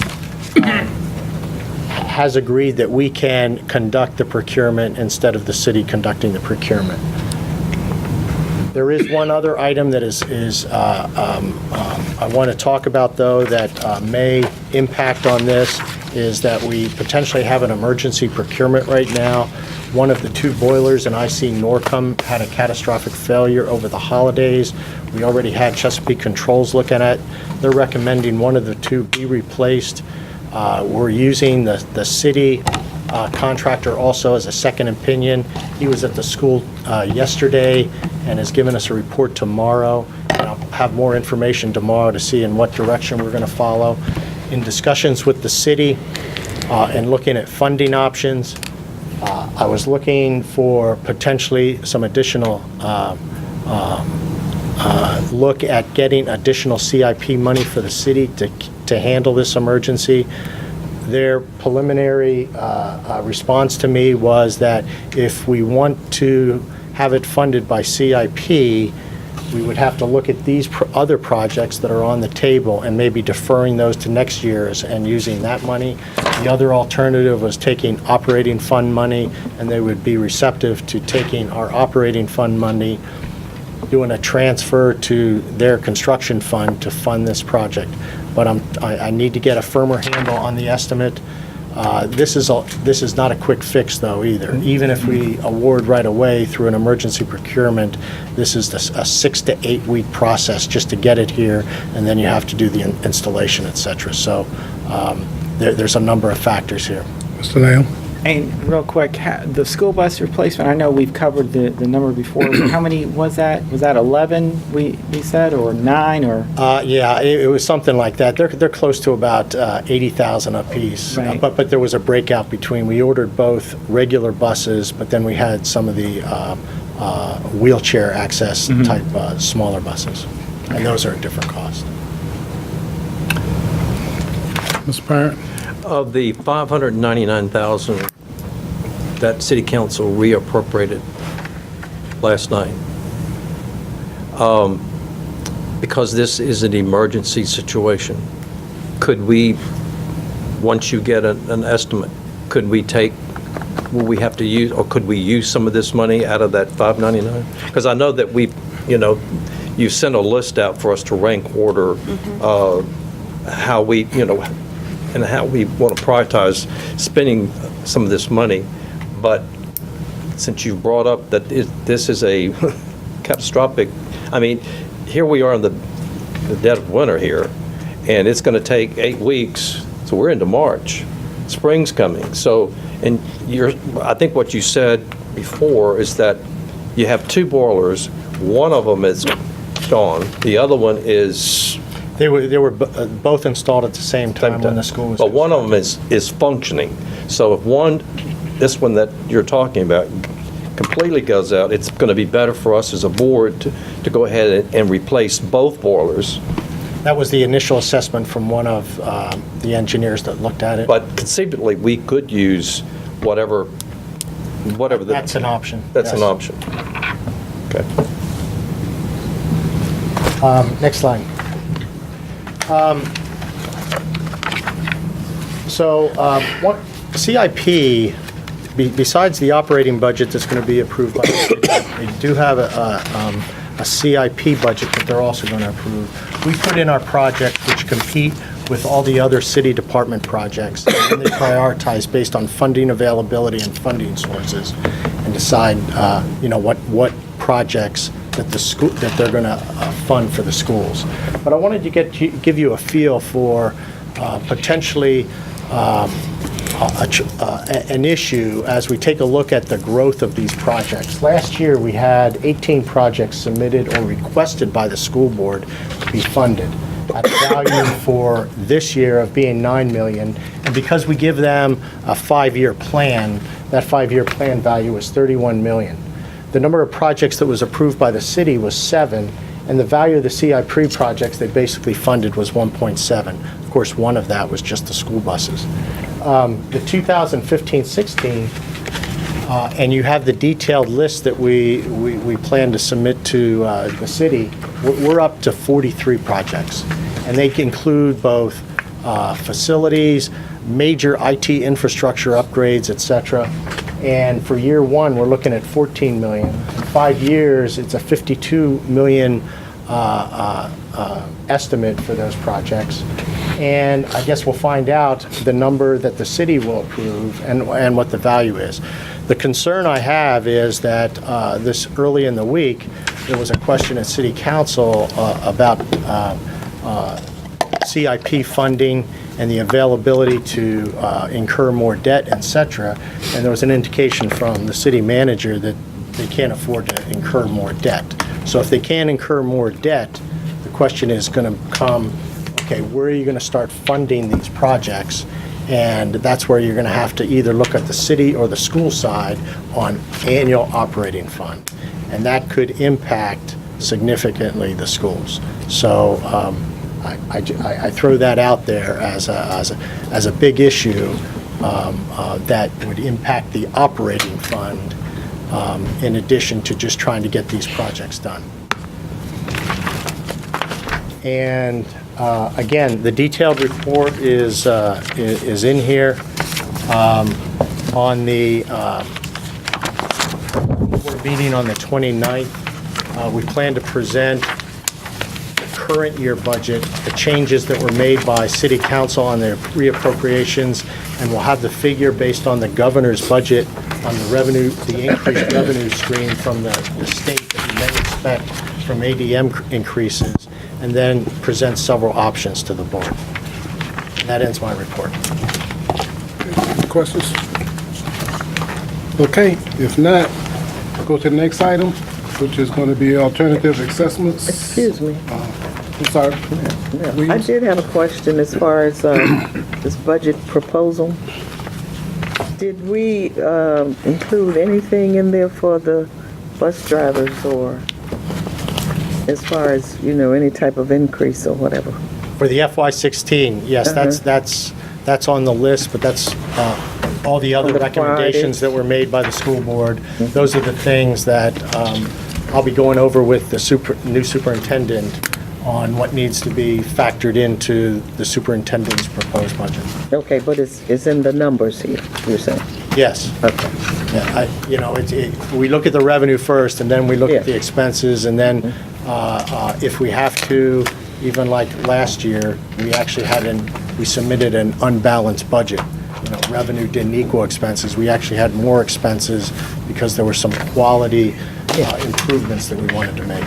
has agreed that we can conduct the procurement instead of the city conducting the procurement. There is one other item that I want to talk about, though, that may impact on this, is that we potentially have an emergency procurement right now. One of the two boilers in IC Norcom had a catastrophic failure over the holidays. We already had Chesapeake Controls looking at it. They're recommending one of the two be replaced. We're using the city contractor also as a second opinion. He was at the school yesterday and has given us a report tomorrow. And I'll have more information tomorrow to see in what direction we're going to follow. In discussions with the city and looking at funding options, I was looking for potentially some additional look at getting additional CIP money for the city to handle this emergency. Their preliminary response to me was that if we want to have it funded by CIP, we would have to look at these other projects that are on the table and maybe deferring those to next year's and using that money. The other alternative was taking operating fund money, and they would be receptive to taking our operating fund money, doing a transfer to their construction fund to fund this project. But I need to get a firmer handle on the estimate. This is not a quick fix, though, either. Even if we award right away through an emergency procurement, this is a 6 to 8 week process just to get it here, and then you have to do the installation, et cetera. So there's a number of factors here. Mr. Lamb? And real quick, the school bus replacement, I know we've covered the number before. How many was that? Was that 11 we said, or 9, or? Yeah, it was something like that. They're close to about 80,000 apiece. Right. But there was a breakout between, we ordered both regular buses, but then we had some of the wheelchair access type smaller buses. And those are a different cost. Mr. Parent? Of the $599,000 that City Council reappropriated last night, because this is an emergency situation, could we, once you get an estimate, will we have to use, or could we use some of this money out of that $599? Because I know that you sent a list out for us to rank order how we, and how we want to prioritize spending some of this money. But since you brought up that this is a catastrophic, I mean, here we are in the dead of winter here, and it's going to take 8 weeks, so we're into March. Spring's coming. So, and I think what you said before is that you have 2 boilers. One of them is gone. The other one is... They were both installed at the same time when the school was... But one of them is functioning. So if this one that you're talking about, completely goes out, it's going to be better for us as a board to go ahead and replace both boilers. That was the initial assessment from one of the engineers that looked at it. But conceivably, we could use whatever That's an option. That's an yes. option. Okay. Next slide. What CIP, besides the operating budget that's going to be approved by the city, they do have a CIP budget that they're also going to approve. We put in our projects which compete with all the other city department projects, and they prioritize based on funding availability and funding sources, and decide, what projects that that they're going to fund for the schools. But I wanted to give you a feel for potentially an issue as we take a look at the growth of these projects. Last year, we had 18 projects submitted or requested by the school board to be funded at a value for this year of being $9 million. And because we give them a 5-year plan, that 5-year plan value is $31 million. The number of projects that was approved by the city was 7, and the value of the CIP projects they basically funded was 1.7. Of course, one of that was just the school buses. The 2015-16, and you have the detailed list that we plan to submit to the city, we're up to 43 projects. And they include both facilities, major IT infrastructure upgrades, et cetera. And for year one, we're looking at $14 million. In 5 years, it's a $52 million estimate for those projects. And I guess we'll find out the number that the city will approve and what the value is. The concern I have is that this early in the week, there was a question at City Council about CIP funding and the availability to incur more debt, et cetera. And there was an indication from the city manager that they can't afford to incur more debt. So if they can't incur more debt, the question is going to come, okay, where are you going to start funding these projects? And that's where you're going to have to either look at the city or the school side on annual operating fund. And that could impact significantly the schools. So I throw that out there as a big issue that would impact the operating fund in addition to just trying to get these projects done. And again, the detailed report is in here. On the board meeting on the 29th, we plan to present current year budget, the changes that were made by City Council on their reappropriations, and we'll have the figure based on the governor's budget on the revenue, the increased revenue stream from the state that we may expect from ADM increases, and then present several options to the board. And that ends my report. Questions? Okay, if not, go to the next item, which is going to be alternative assessments. Excuse me. I'm sorry. I did have a question as far as this budget proposal. Did we include anything in there for the bus drivers, or as far as, any type of increase or whatever? For the FY16, yes, that's on the list, but that's all the other the recommendations that were made by the school board. Those are the things that I'll be going over with the new superintendent on what needs to be factored into the superintendent's proposed budget. Okay, but it's in the numbers here, you're saying? Yes. Okay. Yeah, we look at the revenue first, and then we look at the expenses, and then if we have to, even like last year, we submitted an unbalanced budget. Revenue didn't equal expenses. We actually had more expenses because there were some quality improvements that we wanted to make.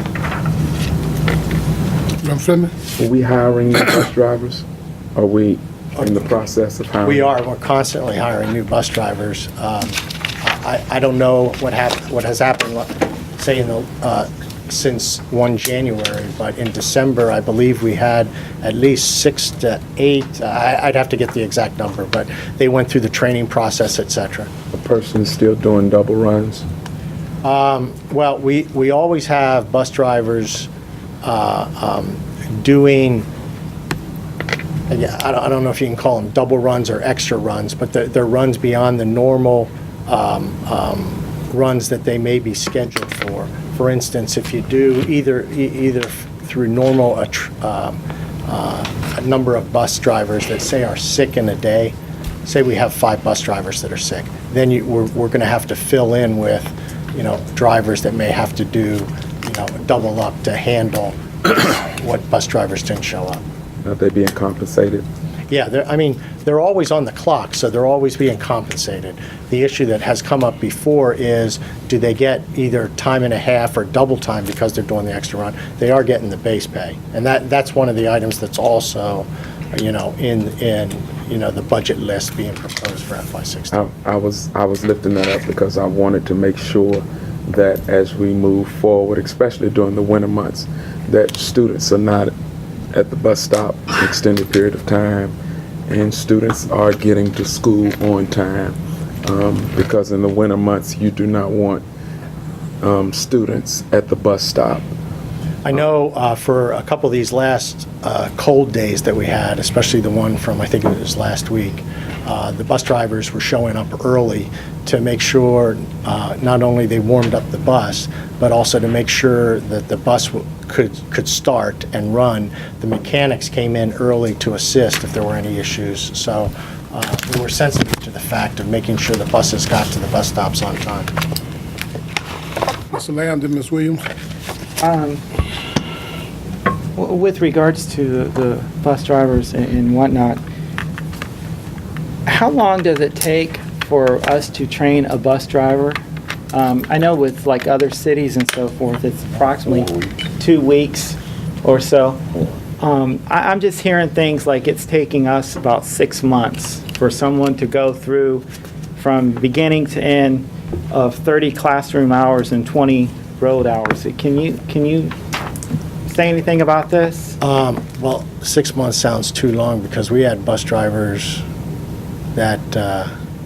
I'm Fleming. Are we hiring new bus drivers? Are we in the process of hiring? We are. We're constantly hiring new bus drivers. I don't know what has happened, say, since 1 January, but in December, I believe we had at least 6 to 8. I'd have to get the exact number, but they went through the training process, et cetera. A person is still doing double runs? Well, we always have bus drivers doing, yeah, I don't know if you can call them double runs or extra runs, but they're runs beyond the normal runs that they may be scheduled for. For instance, if you do either through normal, a number of bus drivers that say are sick in a day, say we have 5 bus drivers that are sick, then we're going to have to fill in with, drivers that may have to do, double up to handle what bus drivers didn't show up. Are they being compensated? Yeah, they're always on the clock, so they're always being compensated. The issue that has come up before is, do they get either time and a half or double time because they're doing the extra run? They are getting the base pay, and that's one of the items that's also, in the budget list being proposed for FY16. I was lifting that up because I wanted to make sure that as we move forward, especially during the winter months, that students are not at the bus stop an extended period of time, and students are getting to school on time, because in the winter months you do not want students at the bus stop. I know for a couple of these last cold days that we had, especially the one from, I think it was last week, the bus drivers were showing up early to make sure not only they warmed up the bus, but also to make sure that the bus could start and run. The mechanics came in early to assist if there were any issues. So we were sensitive to the fact of making sure the buses got to the bus stops on time. Mr. Lamb, then Ms. Williams. With regards to the bus drivers and whatnot, how long does it take for us to train a bus driver? I know with like other cities and so forth, it's approximately 2 weeks or so. I'm just hearing things like it's taking us about 6 months for someone to go through from beginning to end of 30 classroom hours and 20 road hours. Can you say anything about this? Well, 6 months sounds too long because we had bus drivers that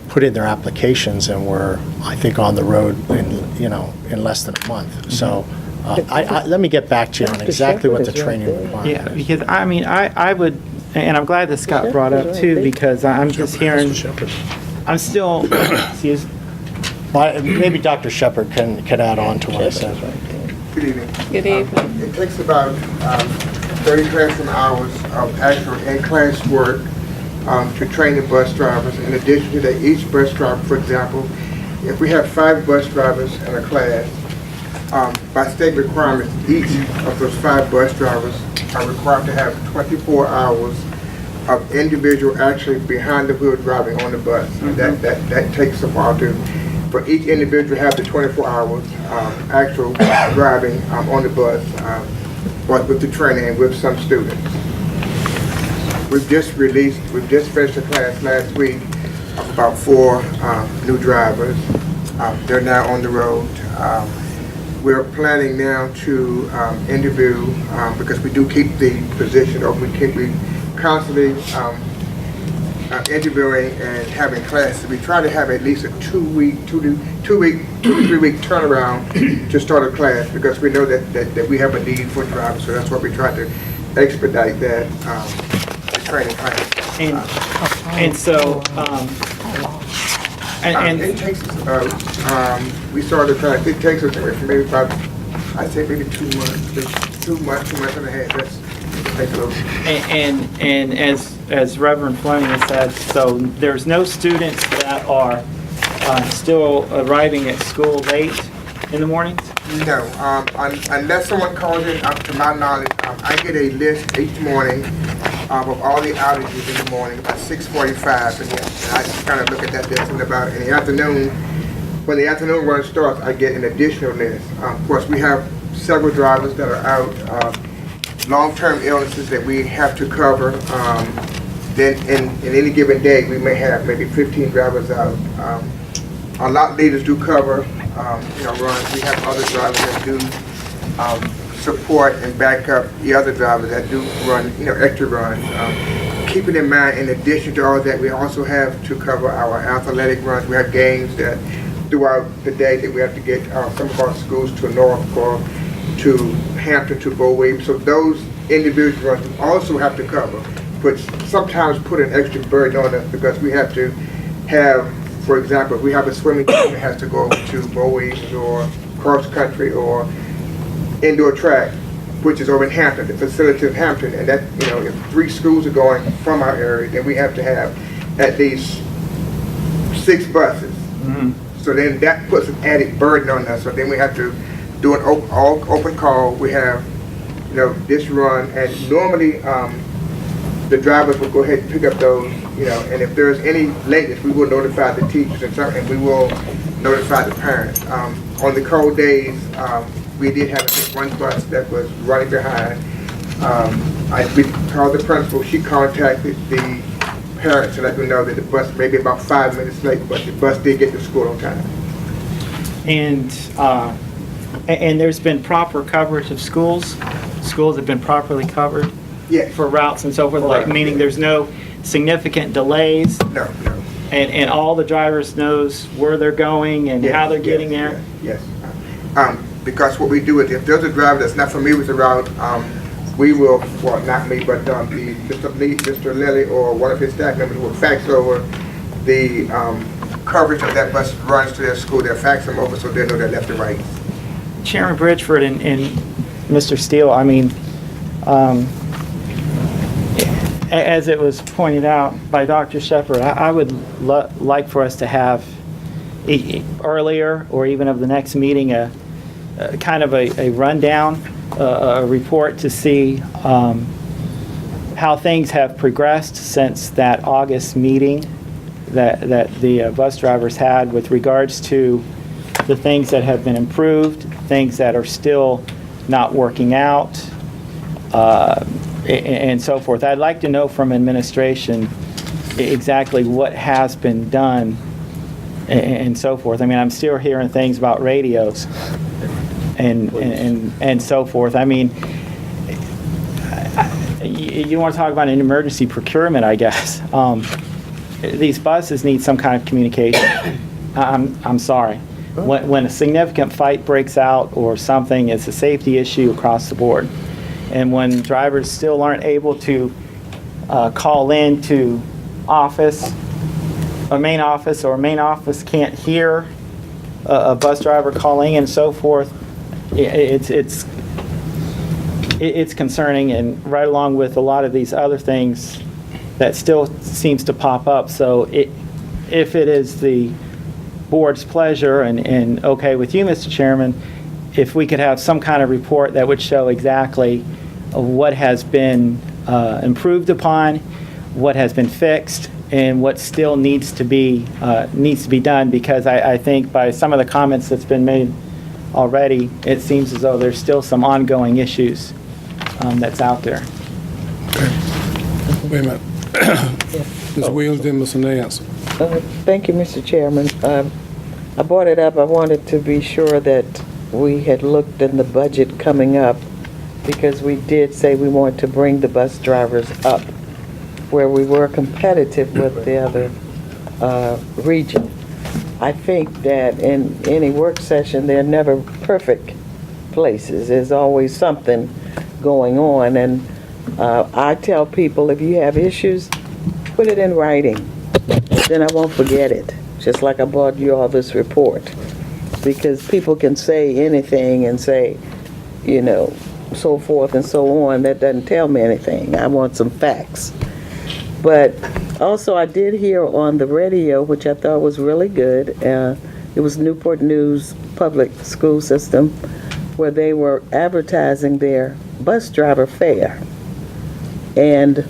put in their applications and were, I think, on the road in less than a month. So let me get back to you on exactly what the training requirement Yeah, is. because I would, and I'm glad this got brought up too, because I'm just hearing, I'm still, excuse. Well, maybe Dr. Shepard can add on to what I said. Good evening. Good evening. It takes about 30 classroom hours of actual in-class work to train the bus drivers. In addition to that, each bus driver, for example, if we have 5 bus drivers in a class, by state requirements, each of those 5 bus drivers are required to have 24 hours of individual actually behind the wheel driving on the bus. That takes a while for each individual have the 24 hours actual driving on the bus, but with the training with some students. We've just finished a class last week of about 4 new drivers. They're now on the road. We're planning now to interview, because we do keep the position open, we constantly interviewing and having classes. We try to have at least a 2-week, 3-week turnaround to start a class, because we know that we have a need for drivers. So that's why we try to expedite that the training class. And so, it takes us, we started the class, it takes us maybe about, I'd say maybe 2 months, 2 months and a half. That's take a little. And as Reverend Fleming has said, so there's no students that are still arriving at school late in the mornings? No, unless someone calls in, up to my knowledge, I get a list each morning of all the outages in the morning about 6:45, and I just kind of look at that list, and about in the afternoon, when the afternoon run starts, I get an additional list. Of course, we have several drivers that are out, long-term illnesses that we have to cover. Then in any given day, we may have maybe 15 drivers out. A lot of leaders do cover runs. We have other drivers that do support and back up the other drivers that do run, extra runs. Keeping in mind, in addition to all that, we also have to cover our athletic runs. We have games that throughout the day that we have to get some of our schools to North or to Hampton, to Bow Wave. So those individual runs also have to cover, which sometimes put an extra burden on us because we have to have, for example, if we have a swimming team that has to go to Bow Waves or cross country or indoor track, which is over in Hampton, the facility in Hampton, and that, you know, if 3 schools are going from our area, then we have to have at least 6 buses. So then that puts an added burden on us. So then we have to do an open call. We have, you know, this run, and normally the drivers will go ahead and pick up those, you know, and if there's any lateness, we will notify the teachers and we will notify the parents. On the cold days, we did have, I think, 1 bus that was running behind. We called the principal. She contacted the parents to let them know that the bus may be about 5 minutes late, but the bus did get to school on time. And there's been proper coverage of schools? Schools have been properly covered? Yes. For routes and so forth, like, Correct. meaning there's no significant delays? No. And all the drivers knows where they're going and how they're getting there? Yes. Because what we do is, if there's a driver that's not familiar with the route, we will, well, not me, but Mr. Lilly or one of his staff members will fax over the coverage of that bus runs to their school. They'll fax them over so they know they're left and right. Chairman Bridgeford and Mr. Steele, I mean, as it was pointed out by Dr. Shepard, I would like for us to have earlier or even of the next meeting a kind of a rundown, a report to see how things have progressed since that August meeting that the bus drivers had with regards to the things that have been improved, things that are still not working out, and so forth. I'd like to know from administration exactly what has been done and so forth. I mean, I'm still hearing things about radios and so forth. I mean, you want to talk about an emergency procurement, I guess. These buses need some kind of communication. I'm sorry. When a significant fight breaks out or something, it's a safety issue across the board. And when drivers still aren't able to call in to a main office can't hear a bus driver calling and so forth, it's concerning, and right along with a lot of these other things that still seems to pop up. So if it is the board's pleasure and okay with you, Mr. Chairman, if we could have some kind of report that would show exactly what has been improved upon, what has been fixed, and what still needs to be done, because I think by some of the comments that's been made already, it seems as though there's still some ongoing issues that's out there. Wait a minute. Ms. Williams, then Mr. Nance. Thank you, Mr. Chairman. I brought it up. I wanted to be sure that we had looked in the budget coming up, because we did say we want to bring the bus drivers up where we were competitive with the other region. I think that in any work session, they're never perfect places. There's always something going on, and I tell people, if you have issues, put it in writing. Then I won't forget it, just like I brought you all this report. Because people can say anything and say, you know, so forth and so on. That doesn't tell me anything. I want some facts. But also I did hear on the radio, which I thought was really good, it was Newport News Public School System, where they were advertising their bus driver fare. And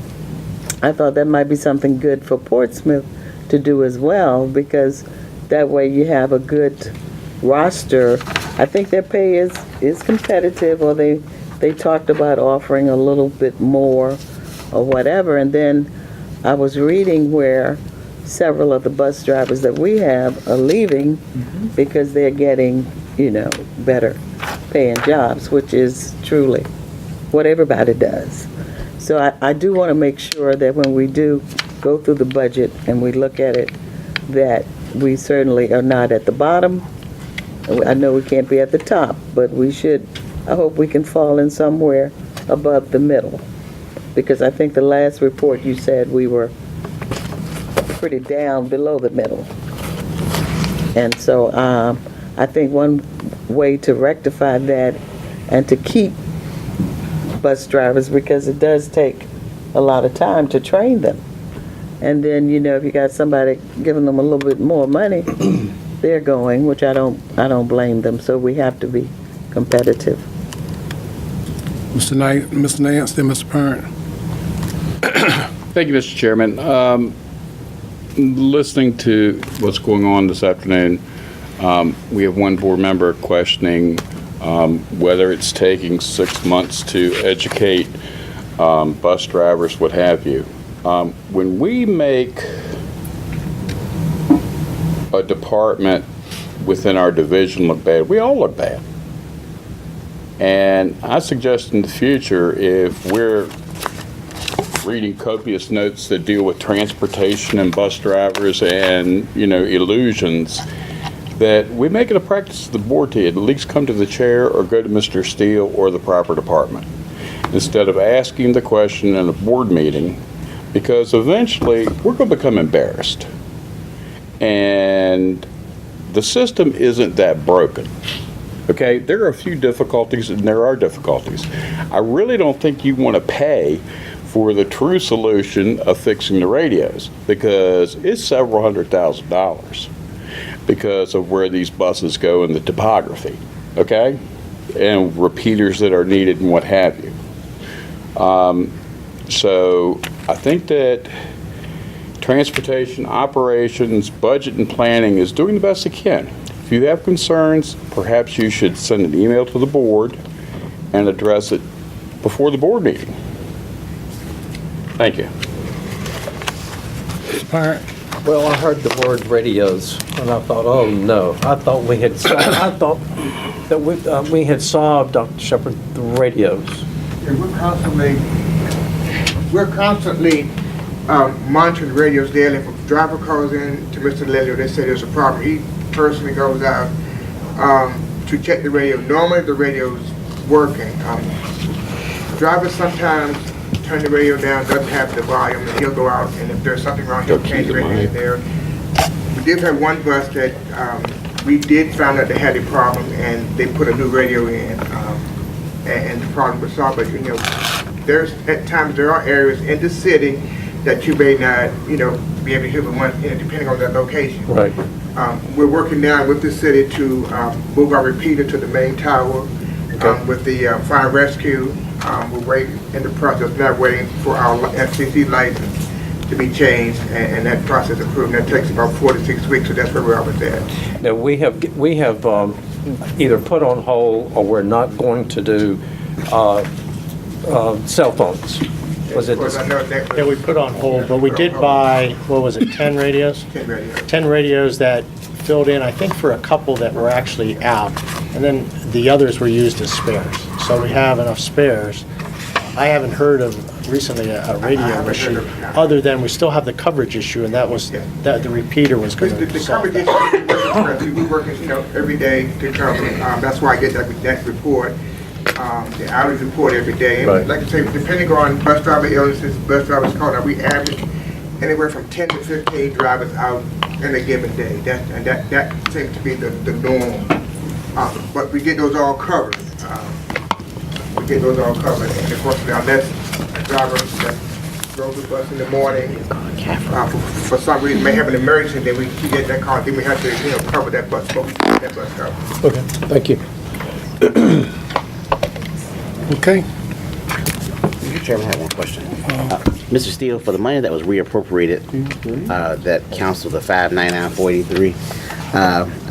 I thought that might be something good for Portsmouth to do as well, because that way you have a good roster. I think their pay is competitive, or they talked about offering a little bit more or whatever. And then I was reading where several of the bus drivers that we have are leaving because they're getting, you know, better paying jobs, which is truly what everybody does. So I do want to make sure that when we do go through the budget and we look at it, that we certainly are not at the bottom. I know we can't be at the top, but we should, I hope we can fall in somewhere above the middle. Because I think the last report you said we were pretty down below the middle. And so I think one way to rectify that and to keep bus drivers, because it does take a lot of time to train them. And then, you know, if you got somebody giving them a little bit more money, they're going, which I don't blame them. So we have to be competitive. Mr. Nance, then Mr. Parent. Thank you, Mr. Chairman. Listening to what's going on this afternoon, we have one board member questioning whether it's taking 6 months to educate bus drivers, what have you. When we make a department within our division look bad, we all look bad. And I suggest in the future, if we're reading copious notes that deal with transportation and bus drivers and, you know, illusions, that we make it a practice of the board to at least come to the chair or go to Mr. Steele or the proper department, instead of asking the question in a board meeting, because eventually we're going to become embarrassed. And the system isn't that broken. Okay, there are a few difficulties, and there are difficulties. I really don't think you want to pay for the true solution of fixing the radios, because it's several $100,000 because of where these buses go in the topography, okay? And repeaters that are needed and what have you. So I think that transportation, operations, budget, and planning is doing the best it can. If you have concerns, perhaps you should send an email to the board and address it before the board meeting. Thank you. Mr. Parent. Well, I heard the word radios, and I thought, oh, no. I thought we had, I thought that we had solved, Dr. Shepherd, the radios. Yeah, we're constantly monitoring radios daily. If a driver calls in to Mr. Lelio, they say there's a problem. He personally goes out to check the radio. Normally the radio's working. Drivers sometimes turn the radio down, doesn't have the volume, and he'll go out, and if there's something wrong, he'll change the radio in there. We did have one bus that we did find out they had a problem, and they put a new radio in, and the problem was solved. But, you know, there's, at times, there are areas in the city that you may not, you know, be able to hear the one, you know, depending on that location. Right. We're working now with the city to move our repeater to the main tower with the fire rescue. We're waiting in the process, not waiting for our FCC license to be changed and that process approved. That takes about 4 to 6 weeks, so that's where we're with that. Now, we have either put on hold or we're not going to do cell phones. Was it? Yeah, we put on hold, but we did buy, what was it, 10 radios? 10 radios. 10 radios that filled in, I think, for a couple that were actually out, and then the others were used as spares. So we have enough spares. I haven't heard of recently a radio issue, other than we still have the coverage issue, and that was, that the repeater was going to The solve coverage that. issue, we're working, you know, every day to cover. That's why I get that report, the outage report every day. And Right. like I say, depending on bus driver illnesses, bus drivers called out, we average anywhere from 10 to 15 drivers out in a given day. That seems to be the norm. But we get those all covered. And of course, unless a driver that drove the bus in the morning, for some reason may have an emergency, then we get that call, then we have to, you know, cover that bus, but we keep that bus covered. Okay, thank you. Okay. Mr. Chairman, I have one question. Mr. Steele, for the money that was reappropriated, that council, the 599,483,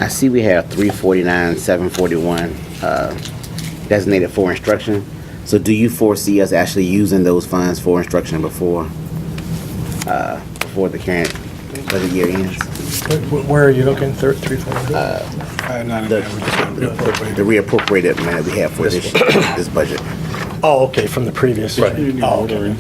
I see we have 349,741 designated for instruction. So do you foresee us actually using those funds for instruction before the current budget year ends? Where are you looking? 340? The reappropriated money that we have for this budget. Oh, okay, from the previous. Right. Oh, okay.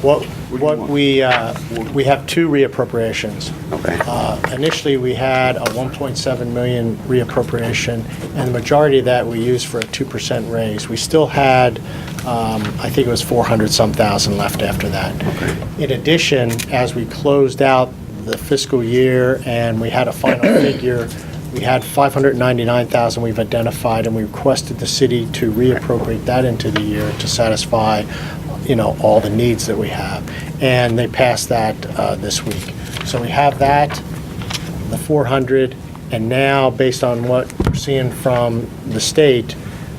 We have two reappropriations. Okay. Initially, we had a 1.7 million reappropriation, and the majority of that we used for a 2% raise. We still had, I think it was 400-some thousand left after that. In addition, as we closed out the fiscal year and we had a final figure, we had 599,000 we've identified, and we requested the city to reappropriate that into the year to satisfy, all the needs that we have. And they passed that this week. So we have that, the 400, and now, based on what we're seeing from the state,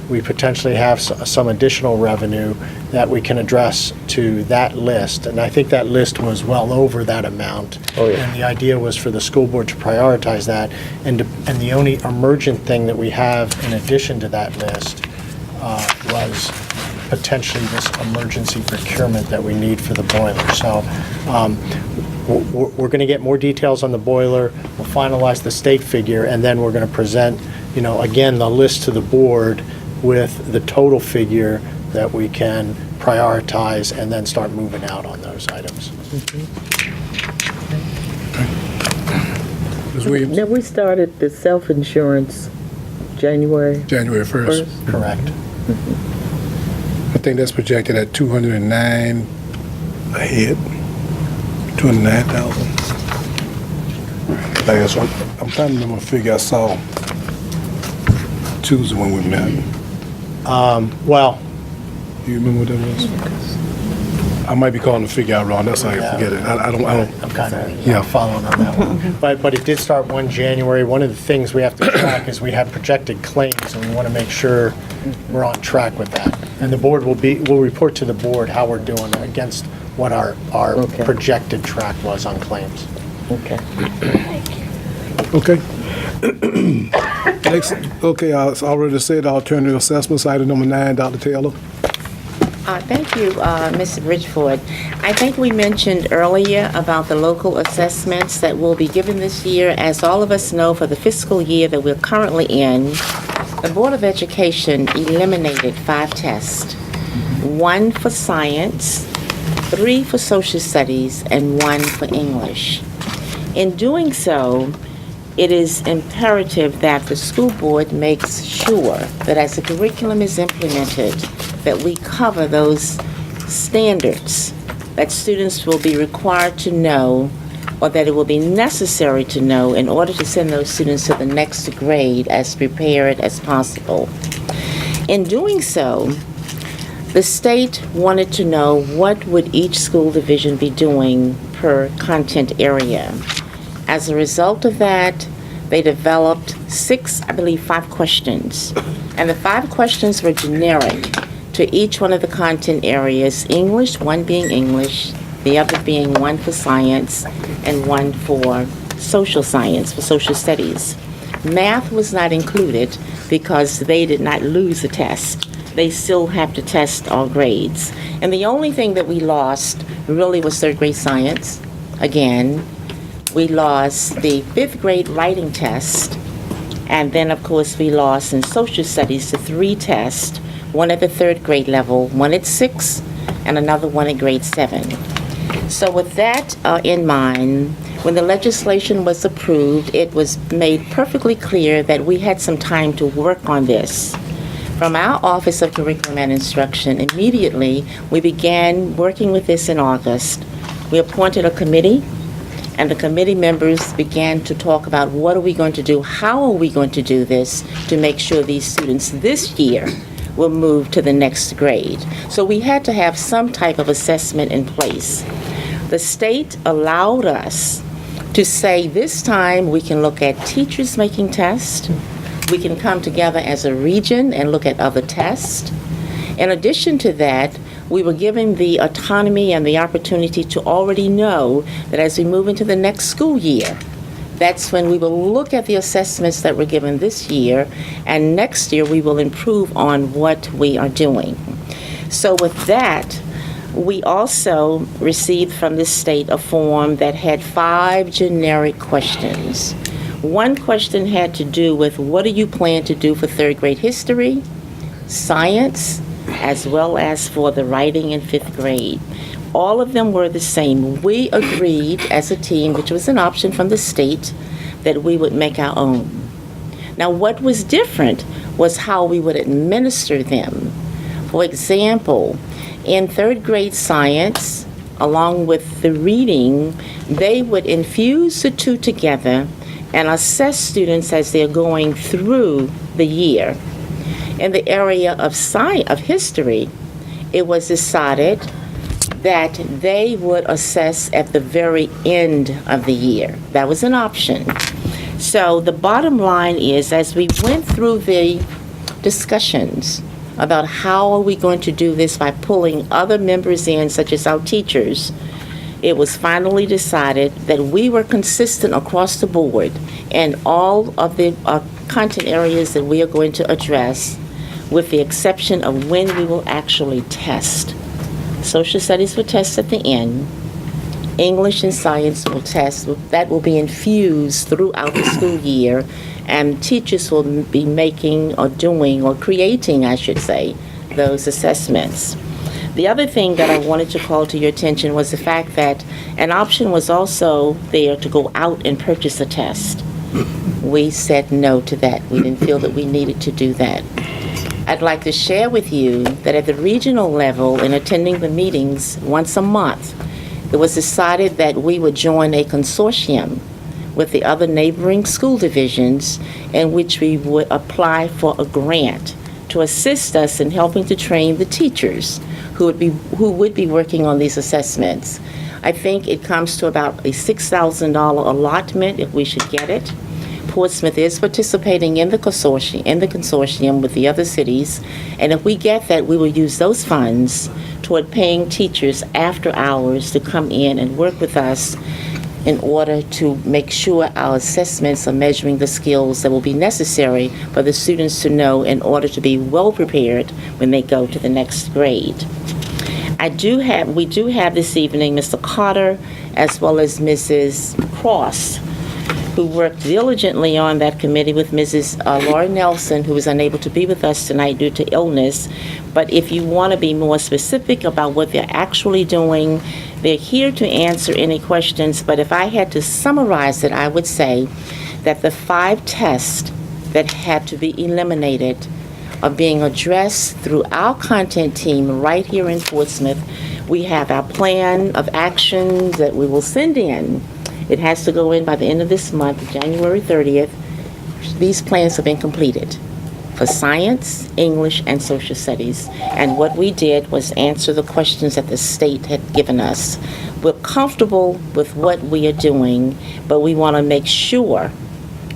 we potentially have some additional revenue that we can address to that list. And I think that list was well over that amount. Oh, yeah. And the idea was for the school board to prioritize that. And the only emergent thing that we have in addition to that list was potentially this emergency procurement that we need for the boiler. So we're going to get more details on the boiler. We'll finalize the state figure, and then we're going to present, again, the list to the board with the total figure that we can prioritize and then start moving out on those items. Ms. Williams? Now, we started the self-insurance January January 1st. 1st. Correct. I think that's projected at 209 ahead. 209,000. Last one. I'm trying to remember a figure I saw Tuesday when we met. Well, You remember what that was? I might be calling the figure out wrong. That's how I forget it. I don't. I'm kind of following on that one. But it did start 1 January. One of the things we have to track is we have projected claims, and we want to make sure we're on track with that. And the board will report to the board how we're doing against what our Okay. projected track was on claims. Okay. Okay. Next, okay, I already said alternative assessments, item number 9, Dr. Taylor. Thank you, Mr. Bridgeford. I think we mentioned earlier about the local assessments that will be given this year. As all of us know, for the fiscal year that we're currently in, the Board of Education eliminated 5 tests, 1 for science, 3 for social studies, and 1 for English. In doing so, it is imperative that the school board makes sure that as the curriculum is implemented, that we cover those standards that students will be required to know, or that it will be necessary to know in order to send those students to the next grade as prepared as possible. In doing so, the state wanted to know what would each school division be doing per content area. As a result of that, they developed 5 questions. And the 5 questions were generic to each one of the content areas, English, 1 being English, the other being 1 for science, and 1 for social science, for social studies. Math was not included because they did not lose a test. They still have to test all grades. And the only thing that we lost really was 3rd grade science. Again, we lost the 5th grade writing test, and then of course we lost in social studies the 3 tests, 1 at the 3rd grade level, 1 at 6, and another 1 at grade 7. So with that in mind, when the legislation was approved, it was made perfectly clear that we had some time to work on this. From our Office of Curriculum and Instruction, immediately we began working with this in August. We appointed a committee, and the committee members began to talk about what are we going to do, how are we going to do this to make sure these students this year will move to the next grade. So we had to have some type of assessment in place. The state allowed us to say this time we can look at teachers making tests, we can come together as a region and look at other tests. In addition to that, we were given the autonomy and the opportunity to already know that as we move into the next school year, that's when we will look at the assessments that were given this year, and next year we will improve on what we are doing. So with that, we also received from the state a form that had 5 generic questions. 1 question had to do with what do you plan to do for 3rd grade history, science, as well as for the writing in 5th grade. All of them were the same. We agreed as a team, which was an option from the state, that we would make our own. Now, what was different was how we would administer them. For example, in third grade science, along with the reading, they would infuse the two together and assess students as they're going through the year. In the area of history, it was decided that they would assess at the very end of the year. That was an option. So the bottom line is, as we went through the discussions about how are we going to do this by pulling other members in, such as our teachers, it was finally decided that we were consistent across the board in all of the content areas that we are going to address, with the exception of when we will actually test. Social studies will test at the end. English and science will test. That will be infused throughout the school year, and teachers will be making or doing or creating, I should say, those assessments. The other thing that I wanted to call to your attention was the fact that an option was also there to go out and purchase a test. We said no to that. We didn't feel that we needed to do that. I'd like to share with you that at the regional level, in attending the meetings once a month, it was decided that we would join a consortium with the other neighboring school divisions in which we would apply for a grant to assist us in helping to train the teachers who would be working on these assessments. I think it comes to about a $6,000 allotment if we should get it. Portsmouth is participating in the consortium with the other cities, and if we get that, we will use those funds toward paying teachers after hours to come in and work with us in order to make sure our assessments are measuring the skills that will be necessary for the students to know in order to be well prepared when they go to the next grade. We do have this evening Mr. Carter as well as Mrs. Cross, who worked diligently on that committee with Mrs. Laura Nelson, who was unable to be with us tonight due to illness. But if you want to be more specific about what they're actually doing, they're here to answer any questions. But if I had to summarize it, I would say that the 5 tests that had to be eliminated are being addressed through our content team right here in Portsmouth. We have our plan of action that we will send in. It has to go in by the end of this month, January 30th. These plans have been completed for science, English, and social studies. And what we did was answer the questions that the state had given us. We're comfortable with what we are doing, but we want to make sure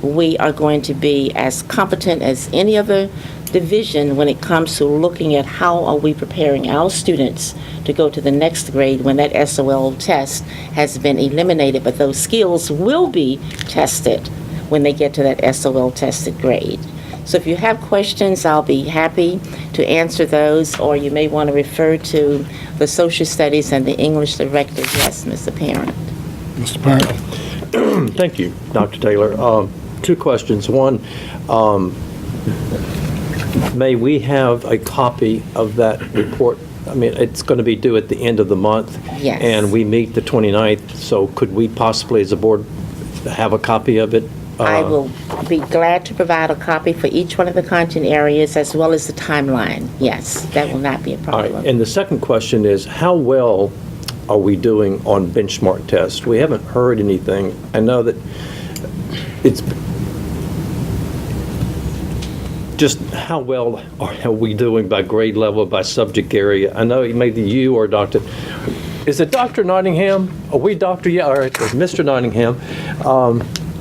we are going to be as competent as any other division when it comes to looking at how are we preparing our students to go to the next grade when that SOL test has been eliminated, but those skills will be tested when they get to that SOL tested grade. So if you have questions, I'll be happy to answer those, or you may want to refer to the social studies and the English director. Yes, Mr. Parent. Mr. Parent. Thank you, Dr. Taylor. 2 questions. One, may we have a copy of that report? I mean, it's going to be due at the end of the month. Yes. And we meet the 29th, so could we possibly, as a board, have a copy of it? I will be glad to provide a copy for each one of the content areas as well as the timeline. Yes, that will not be a All problem. right, and the second question is, how well are we doing on benchmark tests? We haven't heard anything. I know that it's just how well are we doing by grade level, by subject area? I know maybe you or Dr. Is it Dr. Nottingham? Are we Dr. Yeah, all right, Mr. Nottingham.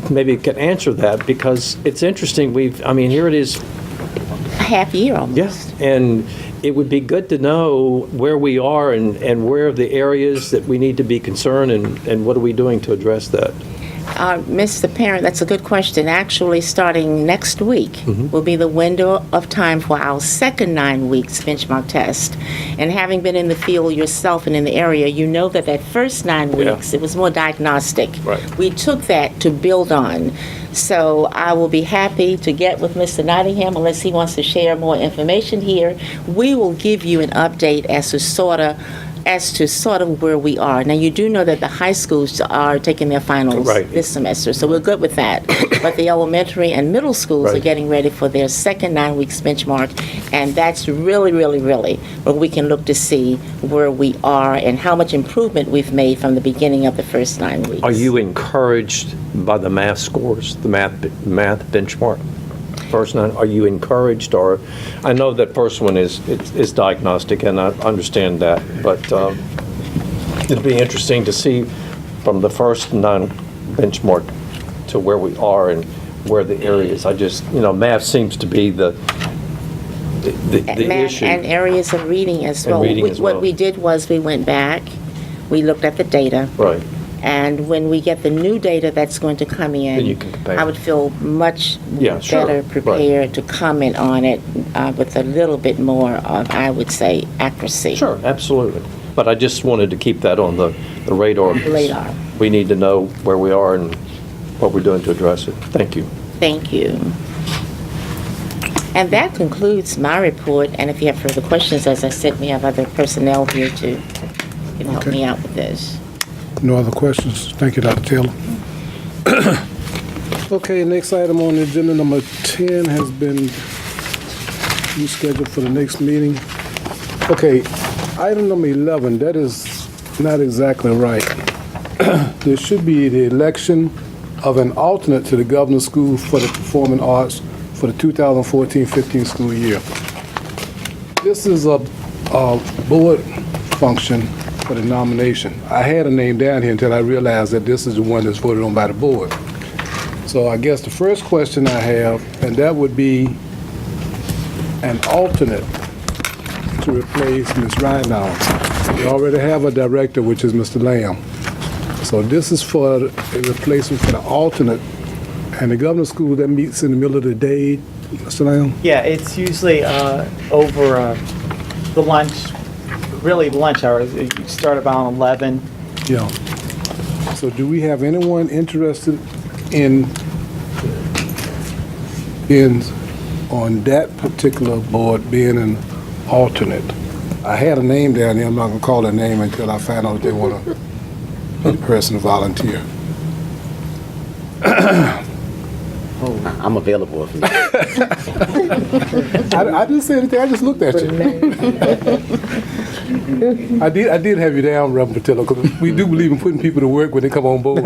Maybe can answer that, because it's interesting. Here it is. A half year almost. Yes, and it would be good to know where we are and where are the areas that we need to be concerned, and what are we doing to address that? Mr. Parent, that's a good question. Actually, starting next week will be the window of time for our second 9 weeks benchmark test. And having been in the field yourself and in the area, you know that that first 9 weeks, it was more diagnostic. Right. We took that to build on. So I will be happy to get with Mr. Nottingham unless he wants to share more information here. We will give you an update as to sort of as to sort of where we are. Now, you do know that the high schools are taking their finals Right. this semester, so we're good with that. But the elementary and middle schools are Right. getting ready for their second 9 weeks benchmark, and that's really, really, really where we can look to see where we are and how much improvement we've made from the beginning of the first 9 weeks. Are you encouraged by the math scores, the math benchmark? First 9, are you encouraged, or, I know that first one is diagnostic, and I understand that, but it'd be interesting to see from the first 9 benchmark to where we are and where the areas. I just, math seems to be the Math issue. and areas of reading as And well. reading as What well. we did was we went back, we looked at the data, Right. and when we get the new data that's going to come in, Then you can compare. I would feel much Yeah, sure. better Right. prepared to comment on it with a little bit more of, I would say, accuracy. Sure, absolutely. But I just wanted to keep that on the radar. Radar. We need to know where we are and what we're doing to address it. Thank you. Thank you. And that concludes my report, and if you have further questions, as I said, we have other personnel here to can help me out with this. No other questions? Thank you, Dr. Taylor. Okay, next item on the agenda, number 10, has been rescheduled for the next meeting. Okay, item number 11, that is not exactly right. There should be the election of an alternate to the Governor's School for the Performing Arts for the 2014-15 school year. This is a board function for the nomination. I had a name down here until I realized that this is the one that's voted on by the board. So I guess the first question I have, and that would be an alternate to replace Ms. Reinhardt. We already have a director, which is Mr. Lamb. So this is for a replacement for the alternate. And the governor's school, that meets in the middle of the day, Mr. Lamb? Yeah, it's usually over the lunch, really lunch hours. You start about 11. Yeah. So do we have anyone interested in on that particular board being an alternate? I had a name down there. I'm not gonna call that name until I find out if they want a person to volunteer. I'm available if needed. I didn't say anything. I just looked at you. I did have you down, Reverend Patillo, because we do believe in putting people to work when they come on board.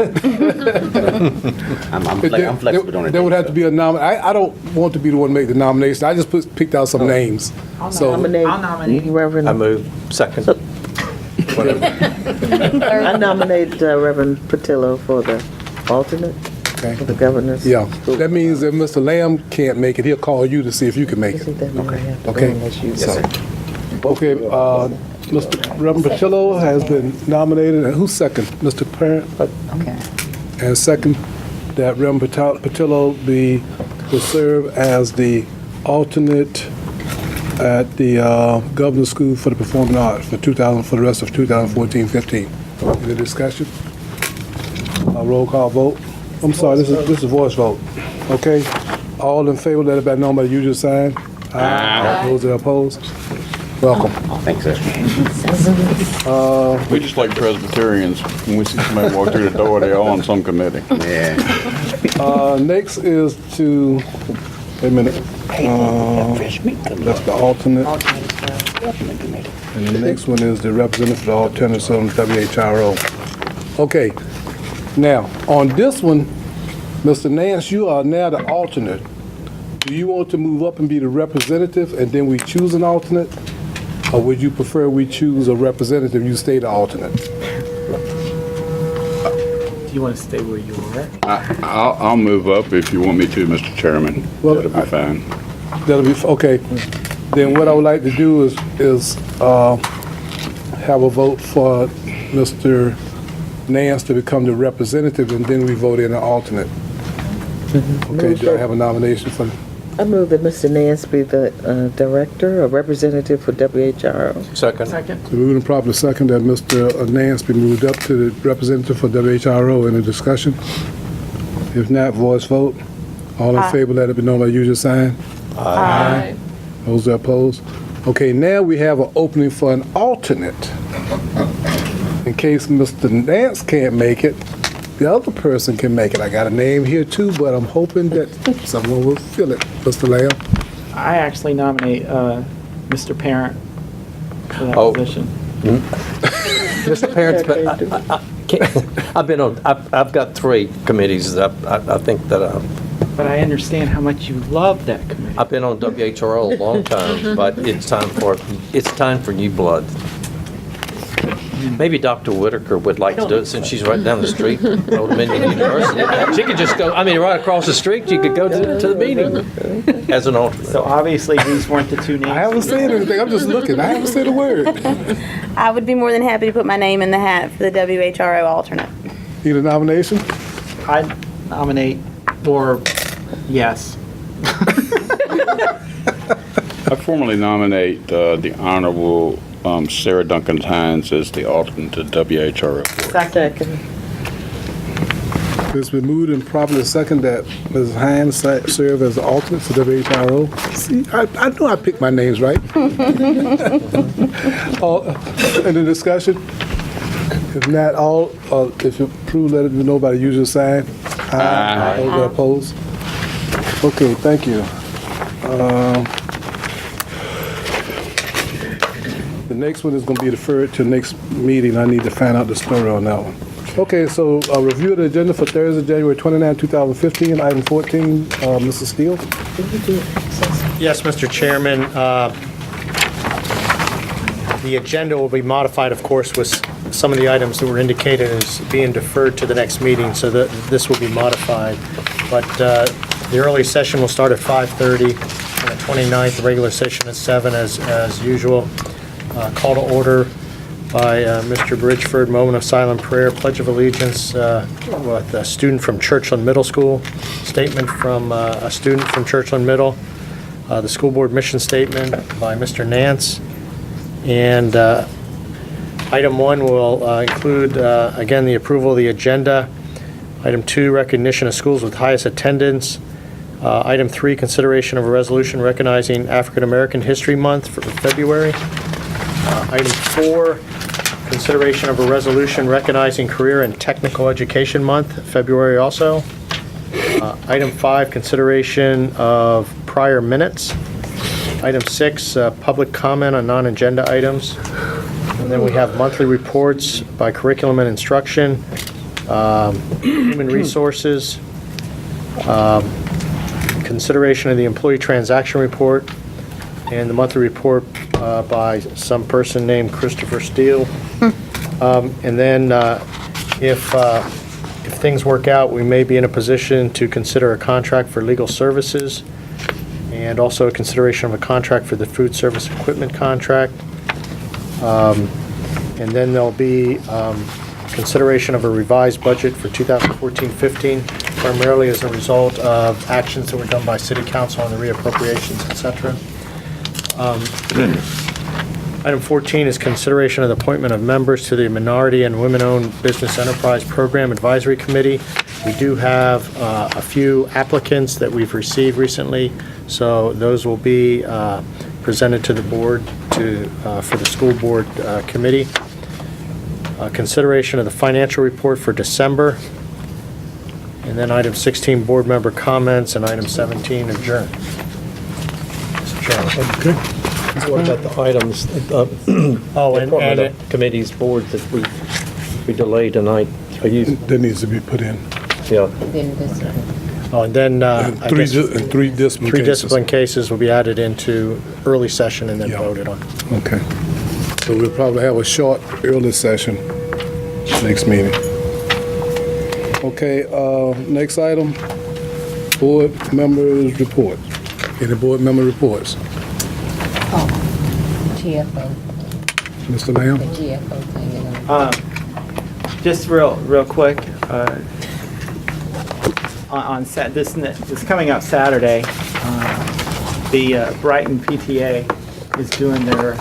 I'm flexible on it. There would have to be a I don't want to be the one to make the nomination. I just picked out some names. So Nominate Reverend. I move second. I nominate Reverend Patillo for the alternate Okay. for the governor's. Yeah, that means that Mr. Lamb can't make it. He'll call you to see if you can make it. Okay. So, okay, Mr. Reverend Patillo has been nominated, and who's second? Mr. Parent? Okay. And second, that Reverend Patillo will serve as the alternate at the Governor's School for the Performing Arts for the rest of 2014-15. Any discussion? A roll call vote. I'm sorry, this is a voice vote. Okay? All in favor, let it be known by the usual sign. Aye. Those that are opposed? Welcome. Thanks, sir. We just like Presbyterians. When we see somebody walk through the door, they're all on some committee. Yeah. Next is to, wait a minute. That's the alternate. And the next one is the representative for the alternative on WHRO. Okay. Now, on this one, Mr. Nance, you are now the alternate. Do you want to move up and be the representative and then we choose an alternate? Or would you prefer we choose a representative, you stay the alternate? Do you want to stay where you are? I'll move up if you want me to, Mr. Chairman. Well, That'll be fine. That'll be, okay. Then what I would like to do is have a vote for Mr. Nance to become the representative, and then we vote in an alternate. Okay, do I have a nomination for? I move that Mr. Nance be the director or representative for WHRO. Second. So moving and properly second that Mr. Nance be moved up to the representative for WHRO in a discussion. If not, voice vote. All in favor, let it be known by usual sign. Aye. Those that opposed? Okay, now we have an opening for an alternate. In case Mr. Nance can't make it, the other person can make it. I got a name here too, but I'm hoping that someone will fill it. Mr. Lamb? I actually nominate Mr. Parent for that position. Mr. Parents, I've got 3 committees that I think that But I understand how much you love that committee. I've been on WHRO a long time, but it's time for new blood. Maybe Dr. Whitaker would like to do it since she's right down the street from Old Dominion University. She could just go, right across the street, you could go to the meeting as an alternate. So obviously, these weren't the 2 names. I haven't said anything. I'm just looking. I haven't said a word. I would be more than happy to put my name in the hat for the WHRO alternate. Need a nomination? I nominate for yes. I formally nominate the Honorable Sarah Duncan Hines as the alternate to WHRO. Second. It's been moved and properly second that Ms. Hines serve as the alternate for WHRO. See, I know I picked my names right. Any discussion? If not, if you approve, let it be known by the usual sign. Aye. Those opposed? Okay, thank you. The next one is going to be deferred to the next meeting. I need to find out the story on that one. Okay, so a review of the agenda for Thursday, January 29, 2015, item 14, Mr. Steele. Yes, Mr. Chairman. The agenda will be modified, of course, with some of the items that were indicated as being deferred to the next meeting, so that this will be modified. But the early session will start at 5:30, and the 29th, the regular session at 7 as usual. Call to order by Mr. Bridgeford, moment of silent prayer, pledge of allegiance with a student from Churchland Middle School, statement from a student from Churchland Middle, the school board mission statement by Mr. Nance, and item 1 will include, again, the approval of the agenda. Item 2, recognition of schools with highest attendance. Item 3, consideration of a resolution recognizing African American History Month for February. Item 4, consideration of a resolution recognizing Career and Technical Education Month, February also. Item 5, consideration of prior minutes. Item 6, public comment on non-agenda items. And then we have monthly reports by curriculum and instruction, human resources, consideration of the employee transaction report, and the monthly report by some person named Christopher Steele. And then if things work out, we may be in a position to consider a contract for legal services, and also a consideration of a contract for the food service equipment contract. And then there'll be consideration of a revised budget for 2014-15, primarily as a result of actions that were done by City Council on the reappropriations, et cetera. Item 14 is consideration of the appointment of members to the Minority and Women-Owned Business Enterprise Program Advisory Committee. We do have a few applicants that we've received recently, so those will be presented to the board for the school board committee. Consideration of the financial report for December, and then item 16, board member comments, and item 17, adjourn. Mr. Chairman. Okay. What about the items, the committees, boards that we delayed tonight? That needs to be put in. Yeah. Oh, and then Three discipline cases will be added into early session and then voted on. Okay. So we'll probably have a short early session next meeting. Okay, next item, board members' report. Any board member reports? GFO. Mr. Lamb? The GFO thing. Just real quick, this coming up Saturday, the Brighton PTA is doing their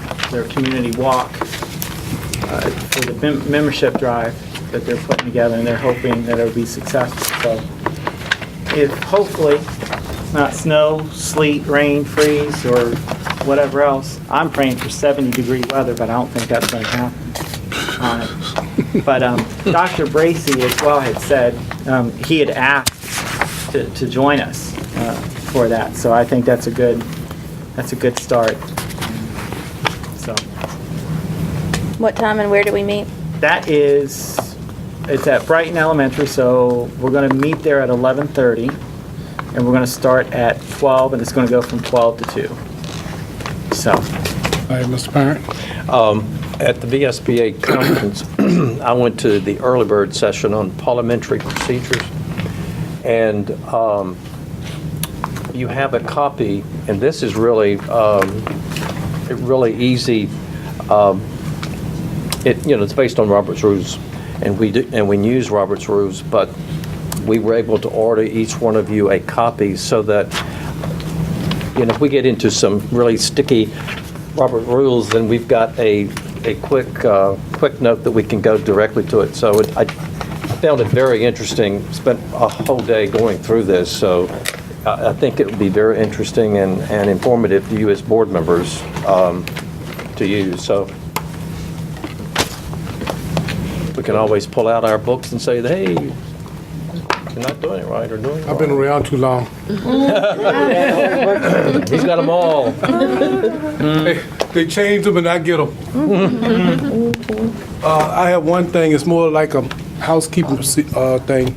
community walk for the membership drive that they're putting together, and they're hoping that it'll be successful. So, if hopefully not snow, sleet, rain, freeze, or whatever else. I'm praying for 70-degree weather, but I don't think that's going to happen on it. But Dr. Bracy as well had said he had asked to join us for that. So I think that's a good start. So What time and where do we meet? it's at Brighton Elementary, so we're going to meet there at 11:30, and we're going to start at 12, and it's going to go from 12 to 2. So. All right, Mr. Parent. At the VSBA conference, I went to the early bird session on parliamentary procedures, and you have a copy, and this is really easy. It's based on Robert's rules, and we use Robert's rules, but we were able to order each one of you a copy so that if we get into some really sticky Robert rules, then we've got a quick note that we can go directly to it. So I found it very interesting. Spent a whole day going through this, so I think it would be very interesting and informative to you as board members to use. So we can always pull out our books and say, hey, you're not doing it right or doing it wrong. I've been around too long. He's got them all. They change them and I get them. I have one thing. It's more like a housekeeping thing,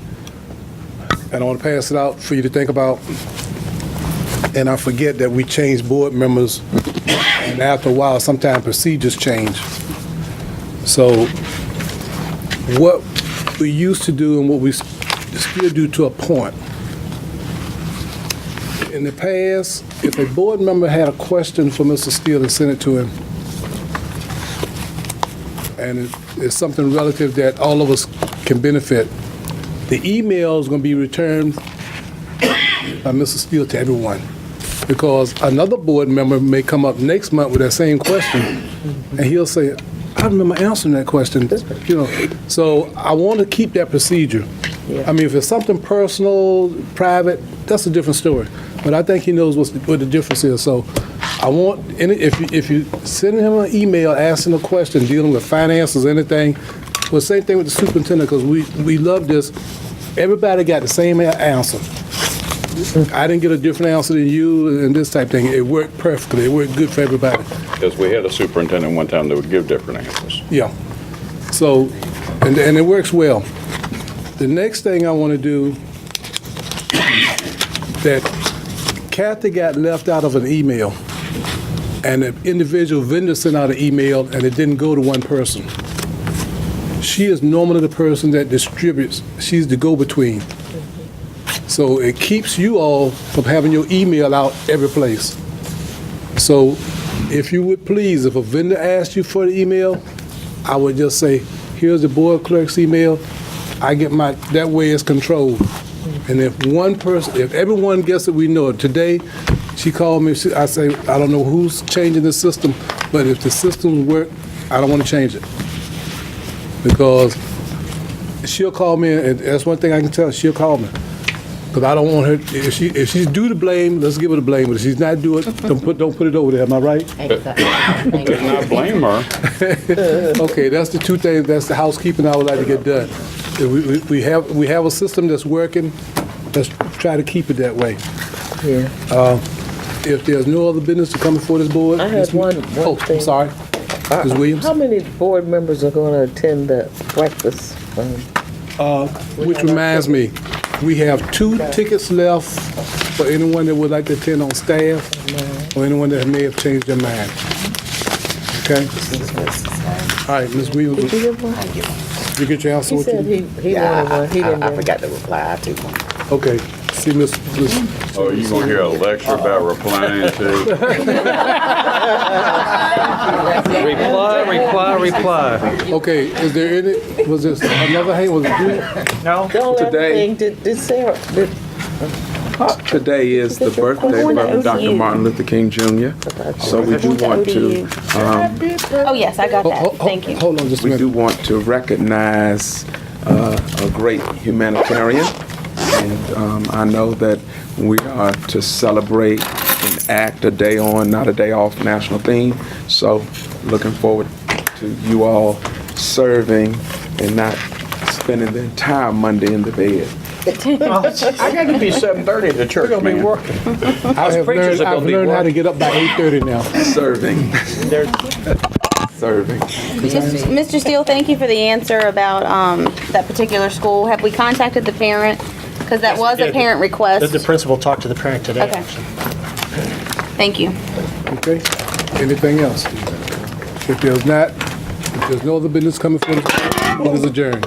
and I want to pass it out for you to think about. And I forget that we change board members, and after a while, sometimes procedures change. So what we used to do and what we still do to a point. In the past, if a board member had a question for Mr. Steele and sent it to him, and it's something relative that all of us can benefit, the email is going to be returned by Mr. Steele to everyone. Because another board member may come up next month with that same question, and he'll say, I remember answering that question. So I want to keep that procedure. Yeah. I mean, if it's something personal, private, that's a different story. But I think he knows what the difference is. So I want, if you send him an email asking a question, dealing with finances, anything, well, same thing with the superintendent, because we love this. Everybody got the same answer. I didn't get a different answer than you and this type of thing. It worked perfectly. It worked good for everybody. Because we had a superintendent one time that would give different answers. Yeah. So, and it works well. The next thing I want to do, that Kathy got left out of an email, and the individual vendor sent out an email, and it didn't go to one person. She is normally the person that distributes. She's the go-between. So it keeps you all from having your email out every place. So if you would please, if a vendor asks you for the email, I would just say, here's the board clerk's email. I get that way it's controlled. And if everyone gets it, we know it. Today, she called me, I say, I don't know who's changing the system, but if the systems work, I don't want to change it. Because she'll call me, and that's one thing I can tell her, she'll call me. Because I don't want her, if she's due to blame, let's give her the blame. But if she's not due it, don't put it over there, am I right? Exactly. Could not blame her. Okay, that's the two things, that's the housekeeping I would like to get done. We have a system that's working, let's try to keep it that way. Yeah. If there's no other business to come before this board. I had one thing. I'm sorry. Ms. Williams? How many board members are going to attend the breakfast? Which reminds me, we have 2 tickets left for anyone that would like to attend on staff or anyone that may have changed their mind. Okay? All right, Ms. Williams. Did you get one? Did you get your answer? He said he wanted one. He didn't. I forgot to reply. I took one. Okay. See, Ms. Oh, you gonna hear a lecture about replying to? Reply. Okay, is there any, was this another hand, was it you? No? Don't Today- everything, did Sarah, Today is the birthday of Dr. Martin Luther King Jr. So we do want to, Oh, yes, I got that. Thank you. Hold on just a we minute. do want to recognize a great humanitarian And I know that we are to celebrate and act a day on, not a day off national theme. So looking forward to you all serving and not spending the entire Monday in the bed. I got to be 7:30 at the church, We're gonna be man. working. I've preachers are gonna I've be learned how to working. get up by 8:30 now. Serving. Serving. Mr. Steele, thank you for the answer about that particular school. Have we contacted the parent? Because that was a parent request. The principal talked to the parent today. Okay. Thank you. Okay? Anything else? If there's not, if there's no other business coming from the board, it is adjourned.